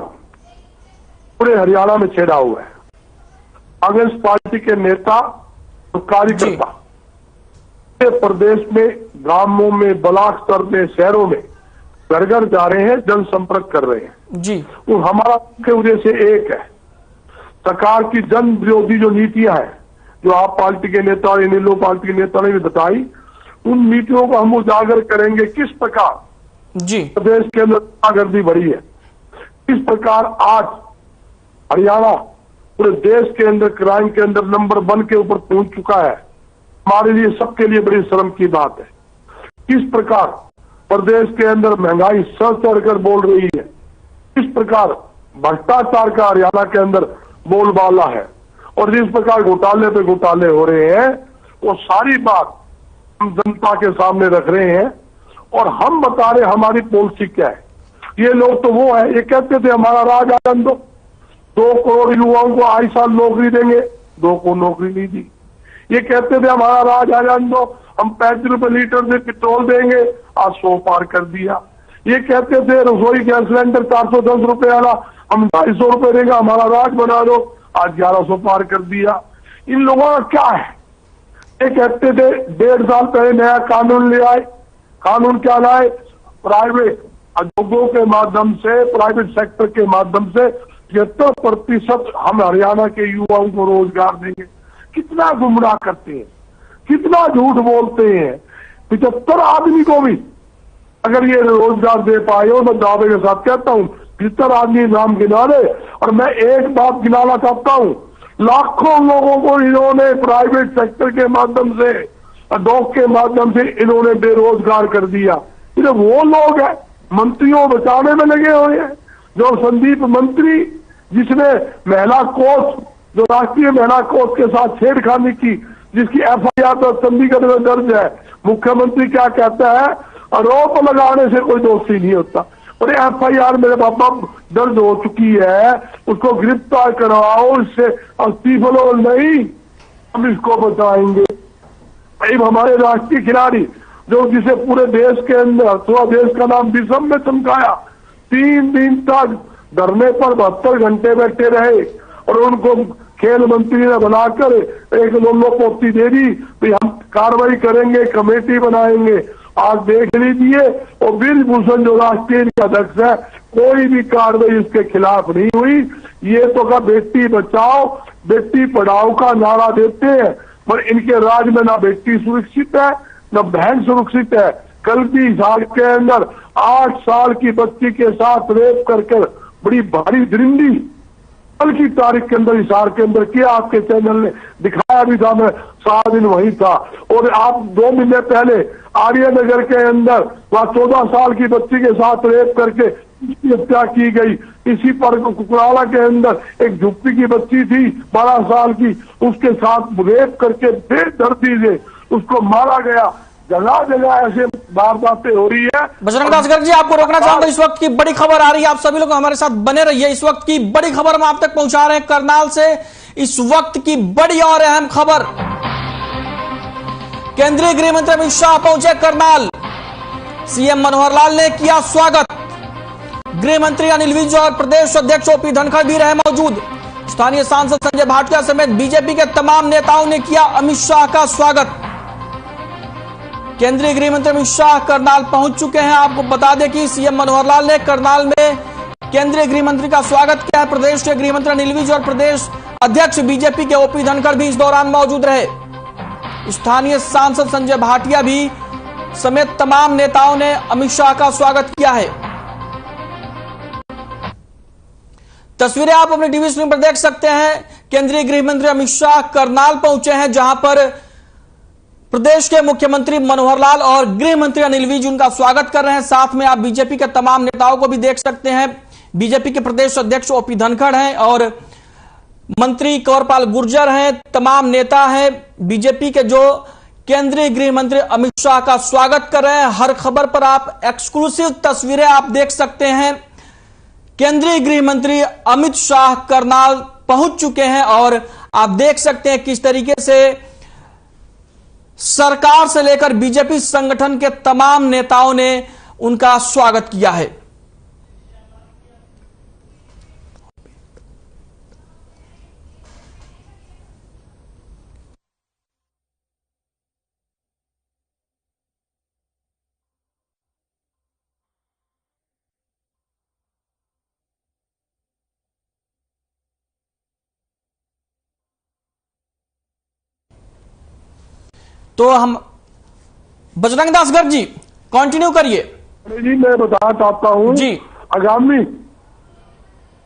पूरे हरियाणा में छेड़ा हुआ है। कांग्रेस पार्टी के नेता और कार्यकर्ता प्रदेश में, गांवों में, ब्लॉक स्तर में, शहरों में घर घर जा रहे हैं, जनसंपर्क कर रहे हैं जी। और हमारा मुख्य उद्देश्य एक है, सरकार की जन विरोधी जो नीतियां हैं, जो आप पार्टी के नेता और इन लोग पार्टी के नेता ने भी बताई, उन नीतियों को हम उजागर करेंगे। किस प्रकार जी प्रदेश के अंदर गुंडागर्दी बढ़ी है, किस प्रकार आज हरियाणा पूरे देश के अंदर क्राइम के अंदर नंबर 1 के ऊपर पहुंच चुका है, हमारे लिए सबके लिए बड़ी शर्म की बात है। किस प्रकार प्रदेश के अंदर महंगाई सर चढ़कर बोल रही है, किस प्रकार भ्रष्टाचार का हरियाणा के अंदर बोलबाला है और जिस प्रकार घोटाले पे घोटाले हो रहे हैं, वो सारी बात हम जनता के सामने रख रहे हैं और हम बता रहे हमारी पॉलिसी क्या है। ये लोग तो वो है, ये कहते थे हमारा राज आनंद दो, 2 करोड़ युवाओं को आए साल नौकरी देंगे, 2 को नौकरी नहीं दी। ये कहते थे हमारा राज आनंद दो, हम 35 रुपए लीटर से पेट्रोल देंगे, आज 100 पार कर दिया। ये कहते थे रसोई गैस सिलेंडर 410 रुपए वाला हम 250 रुपए देंगे, हमारा राज बना दो, आज 1100 पार कर दिया। इन लोगों का क्या है? ये कहते थे 1.5 साल पहले नया कानून ले आए, कानून क्या लाए? प्राइवेट उद्योगों के माध्यम से, प्राइवेट सेक्टर के माध्यम से 75% हम हरियाणा के युवाओं को रोजगार देंगे। कितना गुमराह करते हैं, कितना झूठ बोलते हैं। 75 आदमी को भी अगर ये रोजगार दे पाए हो, मैं दावे के साथ कहता हूं 75 आदमी नाम गिना दे। और मैं एक बात गिनाना चाहता हूं, लाखों लोगों को इन्होंने प्राइवेट सेक्टर के माध्यम से, उद्योग के माध्यम से इन्होंने बेरोजगार कर दिया। ये वो लोग हैं मंत्रियों बचाने में लगे हुए हैं, जो संदीप मंत्री जिसने महिला कोष, जो राष्ट्रीय महिला कोष के साथ छेड़खानी की, जिसकी FIR तो चंडीगढ़ में दर्ज है। मुख्यमंत्री क्या कहता है? आरोप लगाने से कोई दोषी नहीं होता, और FIR मेरे पापा दर्ज हो चुकी है, उसको गिरफ्तार करवाओ, इससे अस्तीफा लो नहीं, हम इसको बचाएंगे। हमारे राष्ट्रीय खिलाड़ी जो जिसे पूरे देश के अंदर, थोड़ा देश का नाम विश्व में चमकाया, 3 दिन तक धरने पर 72 घंटे बैठे रहे और उनको खेल मंत्री ने बनाकर एक लोलो पोती दे दी, तो हम कार्रवाई करेंगे, कमेटी बनाएंगे। आज देख लीजिए, और ब्रिजभूषण जो राष्ट्रीय अध्यक्ष है, कोई भी कार्रवाई इसके खिलाफ नहीं हुई। ये तो का बेटी बचाओ बेटी पढ़ाओ का नारा देते हैं, पर इनके राज में ना बेटी सुरक्षित है, न बहन सुरक्षित है। कल भी हिसार के अंदर 8 साल की बच्ची के साथ रेप करके बड़ी भारी दरिंदी कल की तारीख के अंदर हिसार के अंदर किया, आपके चैनल ने दिखाया भी था, मैं 7 दिन वहीं था। और आप 2 महीने पहले आर्यनगर के अंदर वहां 14 साल की बच्ची के साथ रेप करके हत्या की गई। इसी पर कुकराला के अंदर एक झुप्पी की बच्ची थी 12 साल की, उसके साथ रेप करके बेदर्दी से उसको मारा गया। जगह जगह ऐसे वारदातें हो रही है। बजरंग दास गर्ग जी, आपको रोकना चाहूंगा, इस वक्त की बड़ी खबर आ रही है, आप सभी लोग हमारे साथ बने रहिए। इस वक्त की बड़ी खबर हम आप तक पहुंचा रहे हैं करनाल से। इस वक्त की बड़ी और अहम खबर, केंद्रीय गृह मंत्री अमित शाह पहुंचे करनाल, CM मनोहर लाल ने किया स्वागत। गृह मंत्री अनिल विज और प्रदेश अध्यक्ष ओपी धनखड़ भी रहे मौजूद। स्थानीय सांसद संजय भाटिया समेत बीजेपी के तमाम नेताओं ने किया अमित शाह का स्वागत। केंद्रीय गृह मंत्री अमित शाह करनाल पहुंच चुके हैं। आपको बता दें कि सीएम मनोहर लाल ने करनाल में केंद्रीय गृह मंत्री का स्वागत किया है। प्रदेश के गृह मंत्री अनिल विज और प्रदेश अध्यक्ष बीजेपी के ओपी धनखड़ भी इस दौरान मौजूद रहे। स्थानीय सांसद संजय भाटिया भी समेत तमाम नेताओं ने अमित शाह का स्वागत किया है। तस्वीरें आप अपने टीवी स्क्रीन पर देख सकते हैं। केंद्रीय गृह मंत्री अमित शाह करनाल पहुंचे हैं, जहां पर प्रदेश के मुख्यमंत्री मनोहर लाल और गृह मंत्री अनिल विज उनका स्वागत कर रहे हैं। साथ में आप बीजेपी के तमाम नेताओं को भी देख सकते हैं। बीजेपी के प्रदेश अध्यक्ष ओपी धनखड़ हैं और मंत्री कंवरपाल गुर्जर हैं, तमाम नेता हैं बीजेपी के, जो केंद्रीय गृह मंत्री अमित शाह का स्वागत कर रहे हैं। हर खबर पर आप एक्सक्लूसिव तस्वीरें आप देख सकते हैं। केंद्रीय गृह मंत्री अमित शाह करनाल पहुंच चुके हैं और आप देख सकते हैं किस तरीके से सरकार से लेकर बीजेपी संगठन के तमाम नेताओं ने उनका स्वागत किया है। तो हम बजरंग दास गर्ग जी कंटिन्यू करिए। जी मैं बताना चाहता हूं जी, आगामी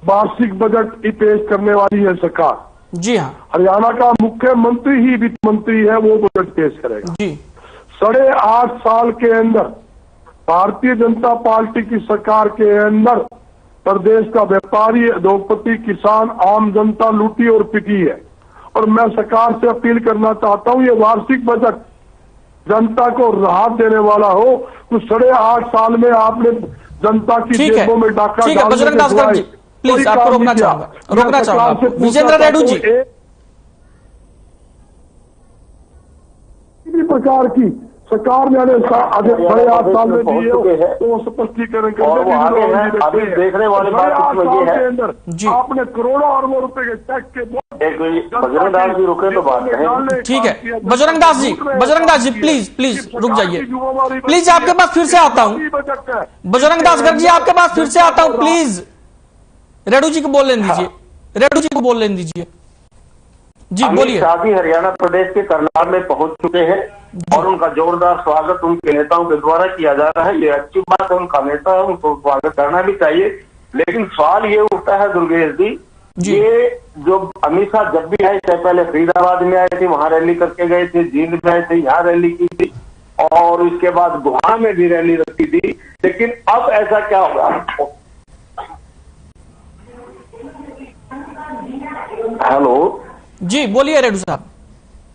वार्षिक बजट ही पेश करने वाली है सरकार। जी हाँ, हरियाणा का मुख्यमंत्री ही वित्त मंत्री है, वो बजट पेश करेगा। जी 8.5 साल के अंदर भारतीय जनता पार्टी की सरकार के अंदर प्रदेश का व्यापारी, उद्योगपति, किसान, आम जनता लूटी और पिटी है। और मैं सरकार से अपील करना चाहता हूं, ये वार्षिक बजट जनता को राहत देने वाला हो। तो 8.5 साल में आपने जनता की जेबों में डाका ठीक है बजरंग दास गर्ग जी, प्लीज आपको रोकना चाहूंगा। विजेंद्र रेड्डी जी, किसी प्रकार की सरकार ने बड़े 8 साल में दिए तो स्पष्टीकरण अभी देखने वाली बात इसमें ये है, आपने करोड़ों अरबों रुपए के चेक के बजरंग दास जी रुके तो बात करें। ठीक है बजरंग दास जी प्लीज रुक जाइए। प्लीज आपके पास फिर से आता हूं, बजरंग दास गर्ग जी आपके पास फिर से आता हूं। प्लीज रेड्डी जी को बोल लेने दीजिए, रेड्डी जी को बोल लेने दीजिए। जी बोलिए। शाह जी हरियाणा प्रदेश के करनाल में पहुंच चुके हैं और उनका जोरदार स्वागत उनके नेताओं के द्वारा किया जा रहा है। ये अच्छी बात है, उनका नेता है, उनको स्वागत करना भी चाहिए। लेकिन सवाल ये उठता है दुर्गेश जी, ये जो अमित शाह जब भी आए, चाहे पहले फरीदाबाद में आए थे, वहां रैली करके गए थे, जींद में आए थे, यहाँ रैली की थी और उसके बाद गुहाना में भी रैली रखी थी। लेकिन अब ऐसा क्या होगा? हेलो जी बोलिए रेड्डी साहब।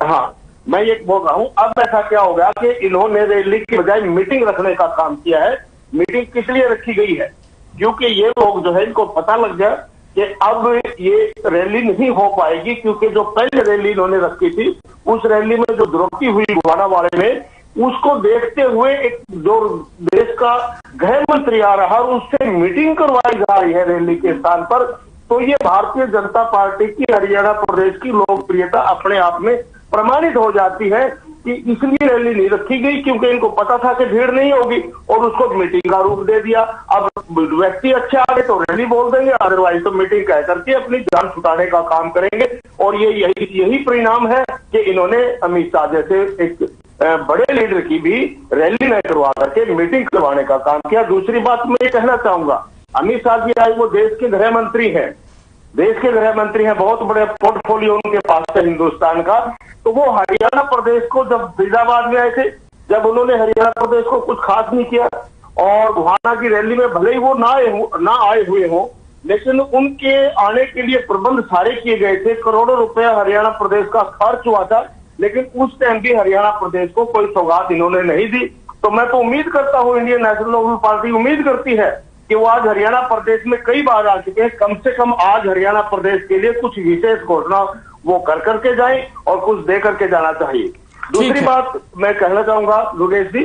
हाँ, मैं ये बोल रहा हूँ, अब ऐसा क्या होगा कि इन्होंने रैली की बजाय मीटिंग रखने का काम किया है। मीटिंग किस लिए रखी गई है? क्योंकि ये लोग जो है, इनको पता लग गया कि अब ये रैली नहीं हो पाएगी, क्योंकि जो पहले रैली इन्होंने रखी थी, उस रैली में जो द्रोही हुई गुहाना वाले में, उसको देखते हुए एक जो देश का गृह मंत्री आ रहा है, उससे मीटिंग करवाई जा रही है रैली के स्थान पर। तो ये भारतीय जनता पार्टी की हरियाणा प्रदेश की लोकप्रियता अपने आप में प्रमाणित हो जाती है कि इसलिए रैली नहीं रखी गई, क्योंकि इनको पता था कि भीड़ नहीं होगी और उसको मीटिंग का रूप दे दिया। अब व्यक्ति अच्छे आ गए तो रैली बोल देंगे, अदरवाइज तो मीटिंग कह करके अपनी जान छुटाने का काम करेंगे। और ये यही परिणाम है कि इन्होंने अमित शाह जैसे एक बड़े लीडर की भी रैली न करवा करके मीटिंग करवाने का काम किया। दूसरी बात मैं ये कहना चाहूंगा, अमित शाह जी आए, वो देश के गृह मंत्री हैं, बहुत बड़े पोर्टफोलियो उनके पास है हिंदुस्तान का। तो वो हरियाणा प्रदेश को जब फरीदाबाद में आए थे, जब उन्होंने हरियाणा प्रदेश को कुछ खास नहीं किया और गुहाना की रैली में भले ही वो ना आए हुए हो, लेकिन उनके आने के लिए प्रबंध सारे किए गए थे। करोड़ों रुपया हरियाणा प्रदेश का खर्च हुआ था, लेकिन उस टाइम भी हरियाणा प्रदेश को कोई सौगात इन्होंने नहीं दी। तो मैं तो उम्मीद करता हूं, इंडियन नेशनल पार्टी उम्मीद करती है कि वो आज हरियाणा प्रदेश में कई बार आ चुके हैं, कम से कम आज हरियाणा प्रदेश के लिए कुछ विशेष घोषणा वो कर करके जाएं और कुछ दे करके जाना चाहिए। दूसरी बात मैं कहना चाहूंगा योगेश जी,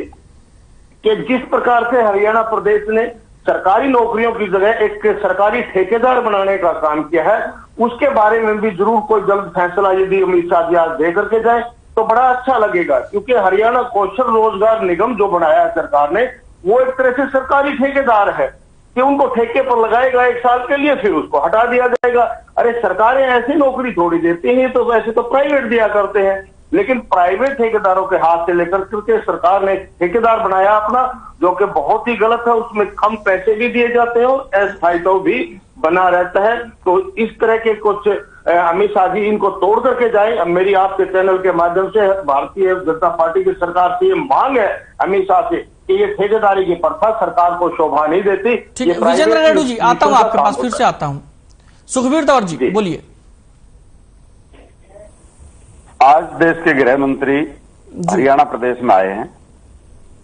कि जिस प्रकार से हरियाणा प्रदेश ने सरकारी नौकरियों की जगह एक सरकारी ठेकेदार बनाने का काम किया है, उसके बारे में भी जरूर कोई जल्द फैसला यदि अमित शाह जी आज दे करके जाए तो बड़ा अच्छा लगेगा। क्योंकि हरियाणा कौशल रोजगार निगम जो बनाया है सरकार ने, वो एक तरह से सरकारी ठेकेदार है कि उनको ठेके पर लगाएगा 1 साल के लिए, फिर उसको हटा दिया जाएगा। अरे सरकारें ऐसी नौकरी थोड़ी देती हैं, तो वैसे तो प्राइवेट दिया करते हैं, लेकिन प्राइवेट ठेकेदारों के हाथ से लेकर करके सरकार ने ठेकेदार बनाया अपना, जो कि बहुत ही गलत है। उसमें कम पैसे भी दिए जाते हैं और अस्थायित्व भी बना रहता है। तो इस तरह के कुछ अमित शाह जी इनको तोड़ करके जाए। अब मेरी आपके चैनल के माध्यम से भारतीय जनता पार्टी की सरकार से ये मांग है अमित शाह से कि ये ठेकेदारी की प्रथा सरकार को शोभा नहीं देती। ठीक है विजेंद्र रेड्डी जी, आता हूं आपके पास, फिर से आता हूं। सुखबीर तौर जी बोलिए। आज देश के गृह मंत्री हरियाणा प्रदेश में आए हैं।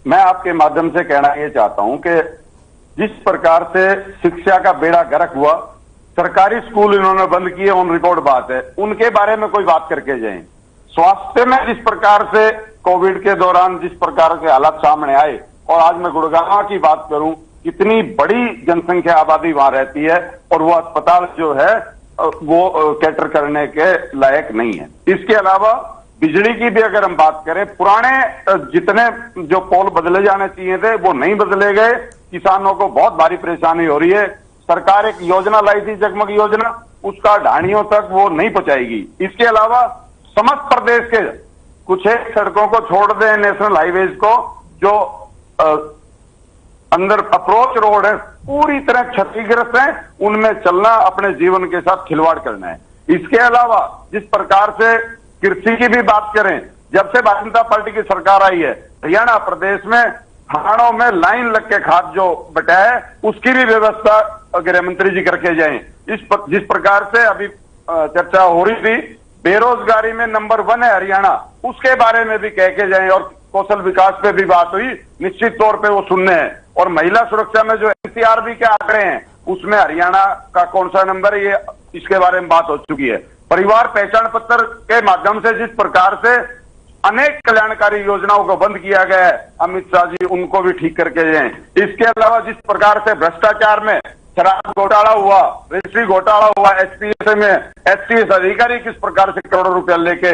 मैं आपके माध्यम से कहना ये चाहता हूं कि जिस प्रकार से शिक्षा का बेड़ा गर्क हुआ, सरकारी स्कूल इन्होंने बंद किए, ऑन रिकॉर्ड बात है, उनके बारे में कोई बात करके जाए। स्वास्थ्य में जिस प्रकार से कोविड के दौरान जिस प्रकार के हालात सामने आए, और आज मैं गुड़गांव की बात करूं, कितनी बड़ी जनसंख्या आबादी वहां रहती है और वो अस्पताल जो है वो कैटर करने के लायक नहीं है। इसके अलावा बिजली की भी अगर हम बात करें, पुराने जितने जो पोल बदले जाने चाहिए थे वो नहीं बदले गए, किसानों को बहुत भारी परेशानी हो रही है। सरकार एक योजना लाई थी, जगमग योजना, उसका ढाणियों तक वो नहीं पहुंचाएगी। इसके अलावा समस्त प्रदेश के कुछ एक सड़कों को छोड़ दें, नेशनल हाईवेज को, जो अंदर अप्रोच रोड है, पूरी तरह क्षतिग्रस्त है, उनमें चलना अपने जीवन के साथ खिलवाड़ करना है। इसके अलावा जिस प्रकार से कृषि की भी बात करें, जब से भारतीय जनता पार्टी की सरकार आई है, हरियाणा प्रदेश में थानों में लाइन लग के खाद जो बटाया है, उसकी भी व्यवस्था गृह मंत्री जी करके जाएं। जिस प्रकार से अभी चर्चा हो रही थी, बेरोजगारी में नंबर 1 है हरियाणा, उसके बारे में भी कह के जाएं। और कौशल विकास पे भी बात हुई, निश्चित तौर पे वो सुनने हैं। और महिला सुरक्षा में जो एनसीआरबी के आंकड़े हैं, उसमें हरियाणा का कौन सा नंबर है, ये इसके बारे में बात हो चुकी है। परिवार पहचान पत्र के माध्यम से जिस प्रकार से अनेक कल्याणकारी योजनाओं को बंद किया गया है, अमित शाह जी उनको भी ठीक करके जाएं। इसके अलावा जिस प्रकार से भ्रष्टाचार में शराब घोटाला हुआ, रजिस्ट्री घोटाला हुआ, एचपीएस में एचसीएस अधिकारी किस प्रकार से करोड़ों रुपया लेके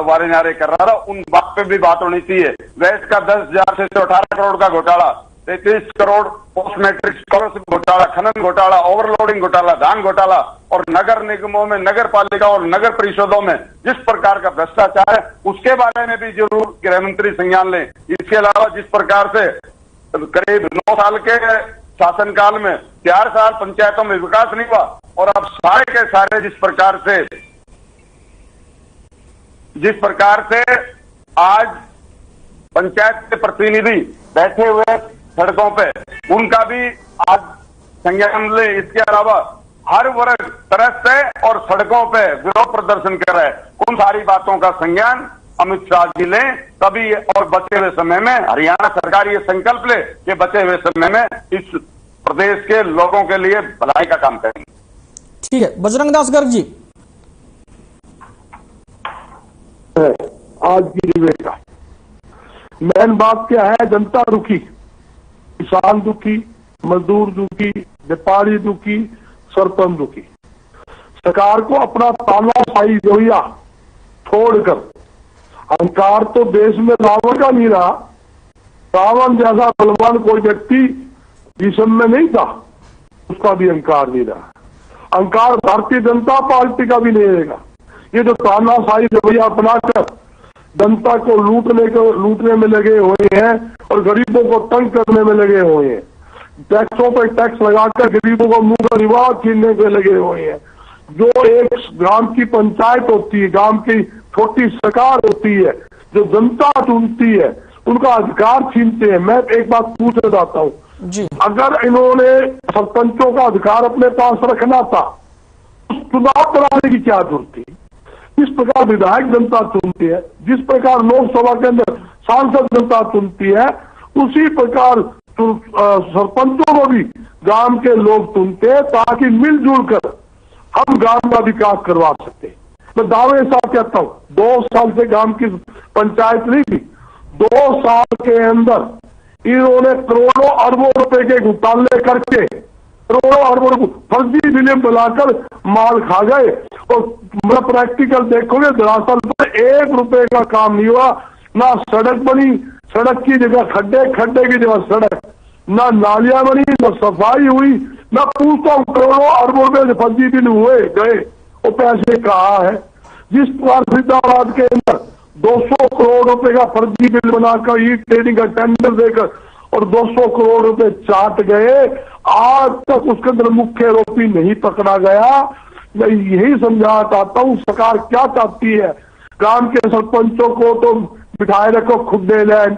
वारे नारे कर रहा था, उन बात पे भी बात होनी चाहिए। वैट का 10,000 से 18 करोड़ का घोटाला, 33 करोड़ पोस्ट मैट्रिक स्कॉलरशिप घोटाला, खनन घोटाला, ओवरलोडिंग घोटाला, धान घोटाला, और नगर निगमों में, नगर पालिका और नगर परिषदों में जिस प्रकार का भ्रष्टाचार है, उसके बारे में भी जरूर गृह मंत्री संज्ञान लें। इसके अलावा जिस प्रकार से करीब 9 साल के शासनकाल में 4 साल पंचायतों में विकास नहीं हुआ, और अब सारे के सारे जिस प्रकार से आज पंचायत के प्रतिनिधि बैठे हुए सड़कों पे, उनका भी आज संज्ञान ले। इसके अलावा हर वर्ग तरस से और सड़कों पे विरोध प्रदर्शन कर रहा है, उन सारी बातों का संज्ञान अमित शाह जी लें, तभी और बचे हुए समय में हरियाणा सरकार ये संकल्प ले कि बचे हुए समय में इस प्रदेश के लोगों के लिए भलाई का काम करेंगे। ठीक है बजरंग दास गर्ग जी। आज की डिबेट का मेन बात क्या है, जनता दुखी, किसान दुखी, मजदूर दुखी, व्यापारी दुखी, सरपंच दुखी। सरकार को अपना तानाशाही रवैया छोड़कर, अहंकार तो देश में रावण का नहीं रहा, रावण जैसा बलवान कोई व्यक्ति जिसम में नहीं था, उसका भी अहंकार नहीं रहा। अहंकार भारतीय जनता पार्टी का भी नहीं रहेगा। ये जो तानाशाही रवैया अपनाकर जनता को लूटने में लगे हुए हैं और गरीबों को तंग करने में लगे हुए हैं, टैक्सों पर टैक्स लगाकर गरीबों को मुंह का रिवाज छीनने में लगे हुए हैं। जो एक ग्राम की पंचायत होती है, गांव की छोटी सरकार होती है, जो जनता चुनती है, उनका अधिकार छीनते हैं। मैं एक बात पूछना चाहता हूँ, अगर इन्होंने सरपंचों का अधिकार अपने पास रखना था, चुनाव कराने की क्या जरूरत थी? जिस प्रकार विधायक जनता चुनती है, जिस प्रकार लोकसभा के अंदर सांसद जनता चुनती है, उसी प्रकार सरपंचों को भी गांव के लोग चुनते हैं, ताकि मिलजुल कर हम गांव का विकास करवा सकते हैं। मैं दावे के साथ कहता हूँ, 2 साल से गांव की पंचायत नहीं थी, 2 साल के अंदर इन्होंने करोड़ों अरबों रुपए के घोटाले करके करोड़ों अरबों फर्जी फिल्म बनाकर माल खा गए। और मैं प्रैक्टिकल देखोगे दरअसल पर 1 रुपए का काम नहीं हुआ। ना सड़क बनी, सड़क की जगह खड्डे, खड्डे की जगह सड़क, ना नालियां बनी, ना सफाई हुई। मैं पूछता हूँ करोड़ों अरबों रुपए फर्जी बिल हुए गए, वो पैसे कहाँ है? जिस प्रकार फरीदाबाद के अंदर 200 करोड़ रुपए का फर्जी बिल बनाकर ई ट्रेडिंग का टेंडर देकर और 200 करोड़ रुपए चाट गए, आज तक उसके अंदर मुख्य आरोपी नहीं पकड़ा गया। मैं यही समझाना चाहता हूँ सरकार क्या चाहती है। गांव के सरपंचों को तो बिठाए रखो खुदे लैंड,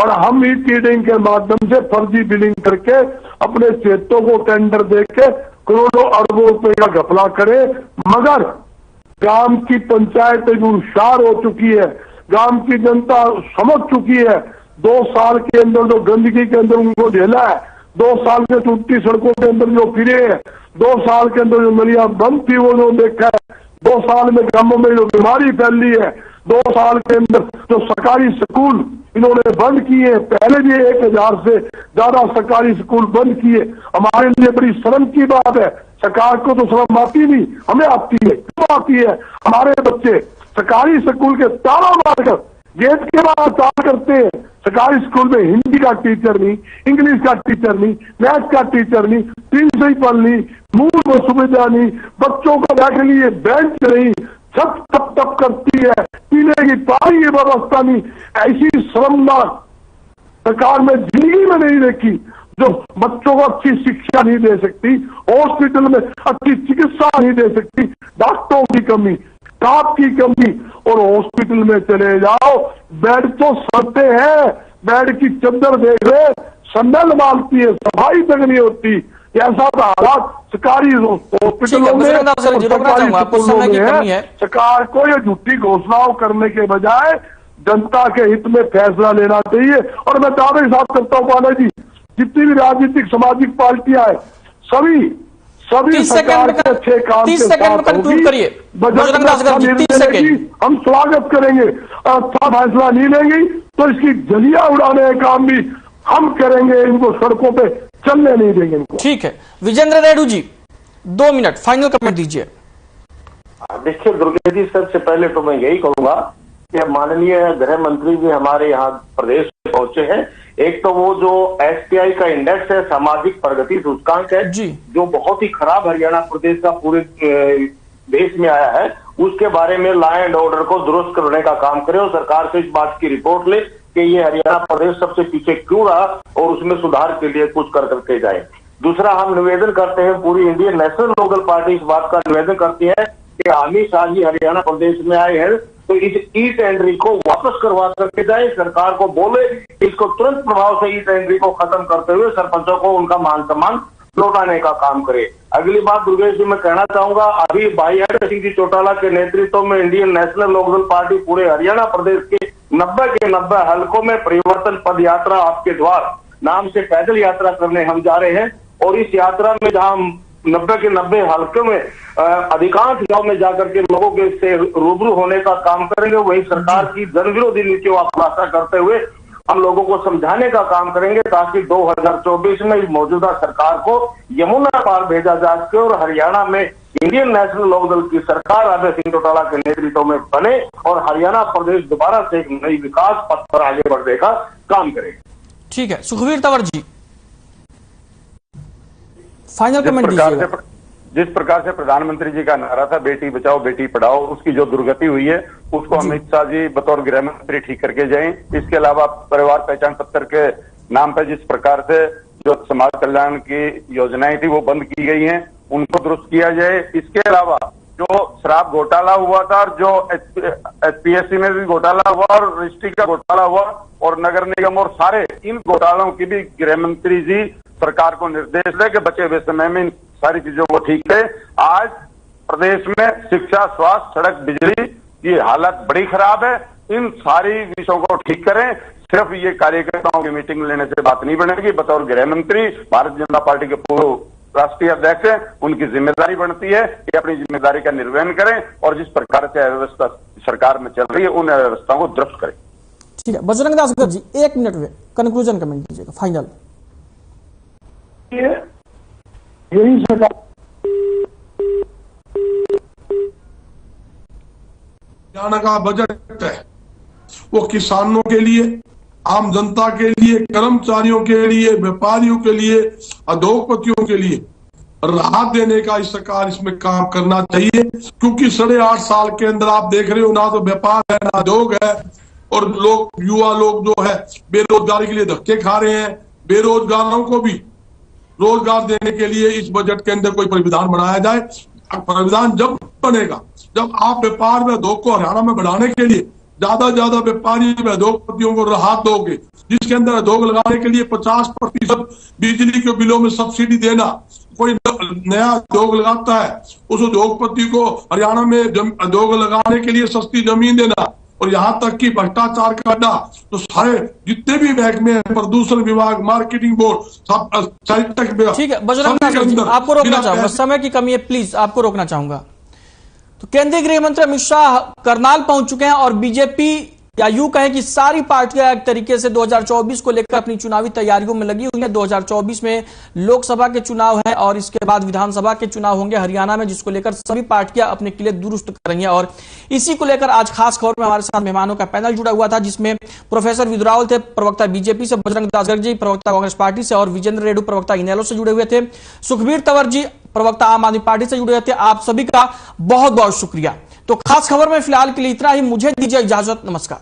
और हम ई ट्रेडिंग के माध्यम से फर्जी बिलिंग करके अपने क्षेत्रों को टेंडर देके करोड़ों अरबों रुपए का घपला करे। मगर गांव की पंचायत हुशार हो चुकी है, गांव की जनता समझ चुकी है। 2 साल के अंदर जो गंदगी के अंदर उनको झेला है, 2 साल के टूटती सड़कों के अंदर जो फिरे हैं, 2 साल के अंदर जो नलियां बंद थी वो जो देखा है, 2 साल में गांवों में जो बीमारी फैली है, 2 साल के अंदर जो सरकारी स्कूल इन्होंने बंद किए, पहले भी 1000 से ज्यादा सरकारी स्कूल बंद किए। हमारे लिए बड़ी शर्म की बात है। सरकार को तो शर्म आती नहीं, हमें आती है। क्यों आती है? हमारे बच्चे सरकारी स्कूल के ताला मारकर गेट के बाहर काम करते हैं। सरकारी स्कूल में हिंदी का टीचर नहीं, इंग्लिश का टीचर नहीं, मैथ का टीचर नहीं, 3 सही पढ़ नहीं, मूल सुविधा नहीं, बच्चों को बैठने के लिए बेंच नहीं, छत तप तप करती है, पीने की पानी की व्यवस्था नहीं। ऐसी शर्मनाक सरकार में जिंदगी में नहीं देखी, जो बच्चों को अच्छी शिक्षा नहीं दे सकती, हॉस्पिटल में अच्छी चिकित्सा नहीं दे सकती, डॉक्टरों की कमी, स्टाफ की कमी। और हॉस्पिटल में चले जाओ, बेड तो सड़ते हैं, बेड की चादर देख रहे, संदल मालती है, सफाई तक नहीं होती। ऐसा तो हालात सरकारी हॉस्पिटलों में है। सरकार को ये झूठी घोषणाओं करने के बजाय जनता के हित में फैसला लेना चाहिए। और मैं दावे के साथ करता हूँ पाला जी, जितनी भी राजनीतिक सामाजिक पार्टियां हैं, सभी 30 सरकार के अच्छे काम के साथ होगी। हम स्वागत करेंगे। अच्छा फैसला नहीं लेंगी तो इसकी जलियां उड़ाने का काम भी हम करेंगे, इनको सड़कों पे चलने नहीं देंगे इनको। ठीक है, Vijendra Reddy ji 2 minute final comment दीजिए। देखिए दुर्गेश जी, सबसे पहले तो मैं यही कहूंगा कि माननीय गृह मंत्री जी हमारे यहाँ प्रदेश में पहुंचे हैं। एक तो वो जो SPI का इंडेक्स है, सामाजिक प्रगति सूचकांक है, जो बहुत ही खराब हरियाणा प्रदेश का पूरे देश में आया है, उसके बारे में लॉ एंड ऑर्डर को दुरुस्त करने का काम करे और सरकार से इस बात की रिपोर्ट ले कि ये हरियाणा प्रदेश सबसे पीछे क्यों रहा और उसमें सुधार के लिए कुछ कर करके जाए। दूसरा, हम निवेदन करते हैं, पूरी इंडियन नेशनल लोकल पार्टी इस बात का निवेदन करती है कि अमित शाह जी हरियाणा प्रदेश में आए हैं तो इस ई टेंडरिंग को वापस करवा करके जाए। सरकार को बोले इसको तुरंत प्रभाव से ई टेंडरिंग को खत्म करते हुए सरपंचों को उनका मान सम्मान लौटाने का काम करे। अगली बात दुर्गेश जी मैं कहना चाहूंगा, अभी भाई हरि सिंह जी चौटाला के नेतृत्व में इंडियन नेशनल लोकदल पार्टी पूरे हरियाणा प्रदेश के 90 के 90 हलकों में परिवर्तन पद यात्रा आपके द्वार नाम से पैदल यात्रा करने हम जा रहे हैं। और इस यात्रा में जहां 90 के 90 हलकों में अधिकांश गांव में जाकर के लोगों के से रूबरू होने का काम करेंगे, वही सरकार की जन विरोधी नीतियों का खुलासा करते हुए हम लोगों को समझाने का काम करेंगे ताकि 2024 में मौजूदा सरकार को यमुना पार भेजा जा सके और हरियाणा में इंडियन नेशनल लोकदल की सरकार अभय सिंह चौटाला के नेतृत्व में बने और हरियाणा प्रदेश दोबारा से एक नई विकास पथ पर आगे बढ़ने का काम करे। ठीक है, सुखबीर तंवर जी फाइनल कमेंट दीजिएगा। जिस प्रकार से प्रधानमंत्री जी का नारा था बेटी बचाओ बेटी पढ़ाओ, उसकी जो दुर्गति हुई है उसको अमित शाह जी बतौर गृह मंत्री ठीक करके जाएं। इसके अलावा परिवार पहचान पत्र के नाम पर जिस प्रकार से जो समाज कल्याण की योजनाएं थी वो बंद की गई हैं, उनको दुरुस्त किया जाए। इसके अलावा जो शराब घोटाला हुआ था और जो HPSC में भी घोटाला हुआ और रजिस्ट्री का घोटाला हुआ और नगर निगम और सारे इन घोटालों की भी गृह मंत्री जी सरकार को निर्देश दे कि बचे हुए समय में इन सारी चीजों को ठीक है। आज प्रदेश में शिक्षा, स्वास्थ्य, सड़क, बिजली की हालत बड़ी खराब है। इन सारी विषयों को ठीक करें। सिर्फ ये कार्यकर्ताओं की मीटिंग लेने से बात नहीं बनेगी। बतौर गृह मंत्री भारतीय जनता पार्टी के पूर्व राष्ट्रीय अध्यक्ष हैं, उनकी जिम्मेदारी बनती है कि अपनी जिम्मेदारी का निर्वहन करें और जिस प्रकार से अव्यवस्था सरकार में चल रही है उन अव्यवस्थाओं को दुरुस्त करें। ठीक है, बजरंग दास गर्ग जी 1 मिनट में कंक्लूजन कमेंट कीजिएगा, फाइनल। यही सरकार हरियाणा का बजट है वो किसानों के लिए, आम जनता के लिए, कर्मचारियों के लिए, व्यापारियों के लिए, उद्योगपतियों के लिए राहत देने का इस सरकार इसमें काम करना चाहिए। क्योंकि 8.5 साल के अंदर आप देख रहे हो ना तो व्यापार है ना उद्योग है, और लोग, युवा लोग जो है बेरोजगारी के लिए धक्के खा रहे हैं। बेरोजगारों को भी रोजगार देने के लिए इस बजट के अंदर कोई प्राविधान बनाया जाए। प्राविधान जब बनेगा जब आप व्यापार में उद्योग को हरियाणा में बढ़ाने के लिए ज्यादा व्यापारी व उद्योगपतियों को राहत दोगे, जिसके अंदर उद्योग लगाने के लिए 50% बिजली के बिलों में सब्सिडी देना। कोई नया उद्योग लगाता है उस उद्योगपति को हरियाणा में उद्योग लगाने के लिए सस्ती जमीन देना, और यहाँ तक कि भ्रष्टाचार करना। तो सारे जितने भी महकमे हैं, प्रदूषण विभाग, मार्केटिंग बोर्ड, सब। ठीक है बजरंग दास जी, आपको रोकना चाहूंगा, समय की कमी है, प्लीज आपको रोकना चाहूंगा। तो केंद्रीय गृह मंत्री अमित शाह करनाल पहुंच चुके हैं और बीजेपी या यूं कहें कि सारी पार्टियां एक तरीके से 2024 को लेकर अपनी चुनावी तैयारियों में लगी हुई है। 2024 में लोकसभा के चुनाव है और इसके बाद विधानसभा के चुनाव होंगे हरियाणा में, जिसको लेकर सभी पार्टियां अपने किले दुरुस्त कर रही हैं। और इसी को लेकर आज खास खबर में हमारे साथ मेहमानों का पैनल जुड़ा हुआ था, जिसमें प्रोफेसर विदुरावल थे, प्रवक्ता बीजेपी से, बजरंग दास गर्ग जी प्रवक्ता कांग्रेस पार्टी से, और विजेंद्र रेड्डी प्रवक्ता इनेलो से जुड़े हुए थे, सुखबीर तंवर जी प्रवक्ता आम आदमी पार्टी से जुड़े हुए थे। आप सभी का बहुत बहुत शुक्रिया। तो खास खबर में फिलहाल के लिए इतना ही, मुझे दीजिए इजाजत, नमस्कार।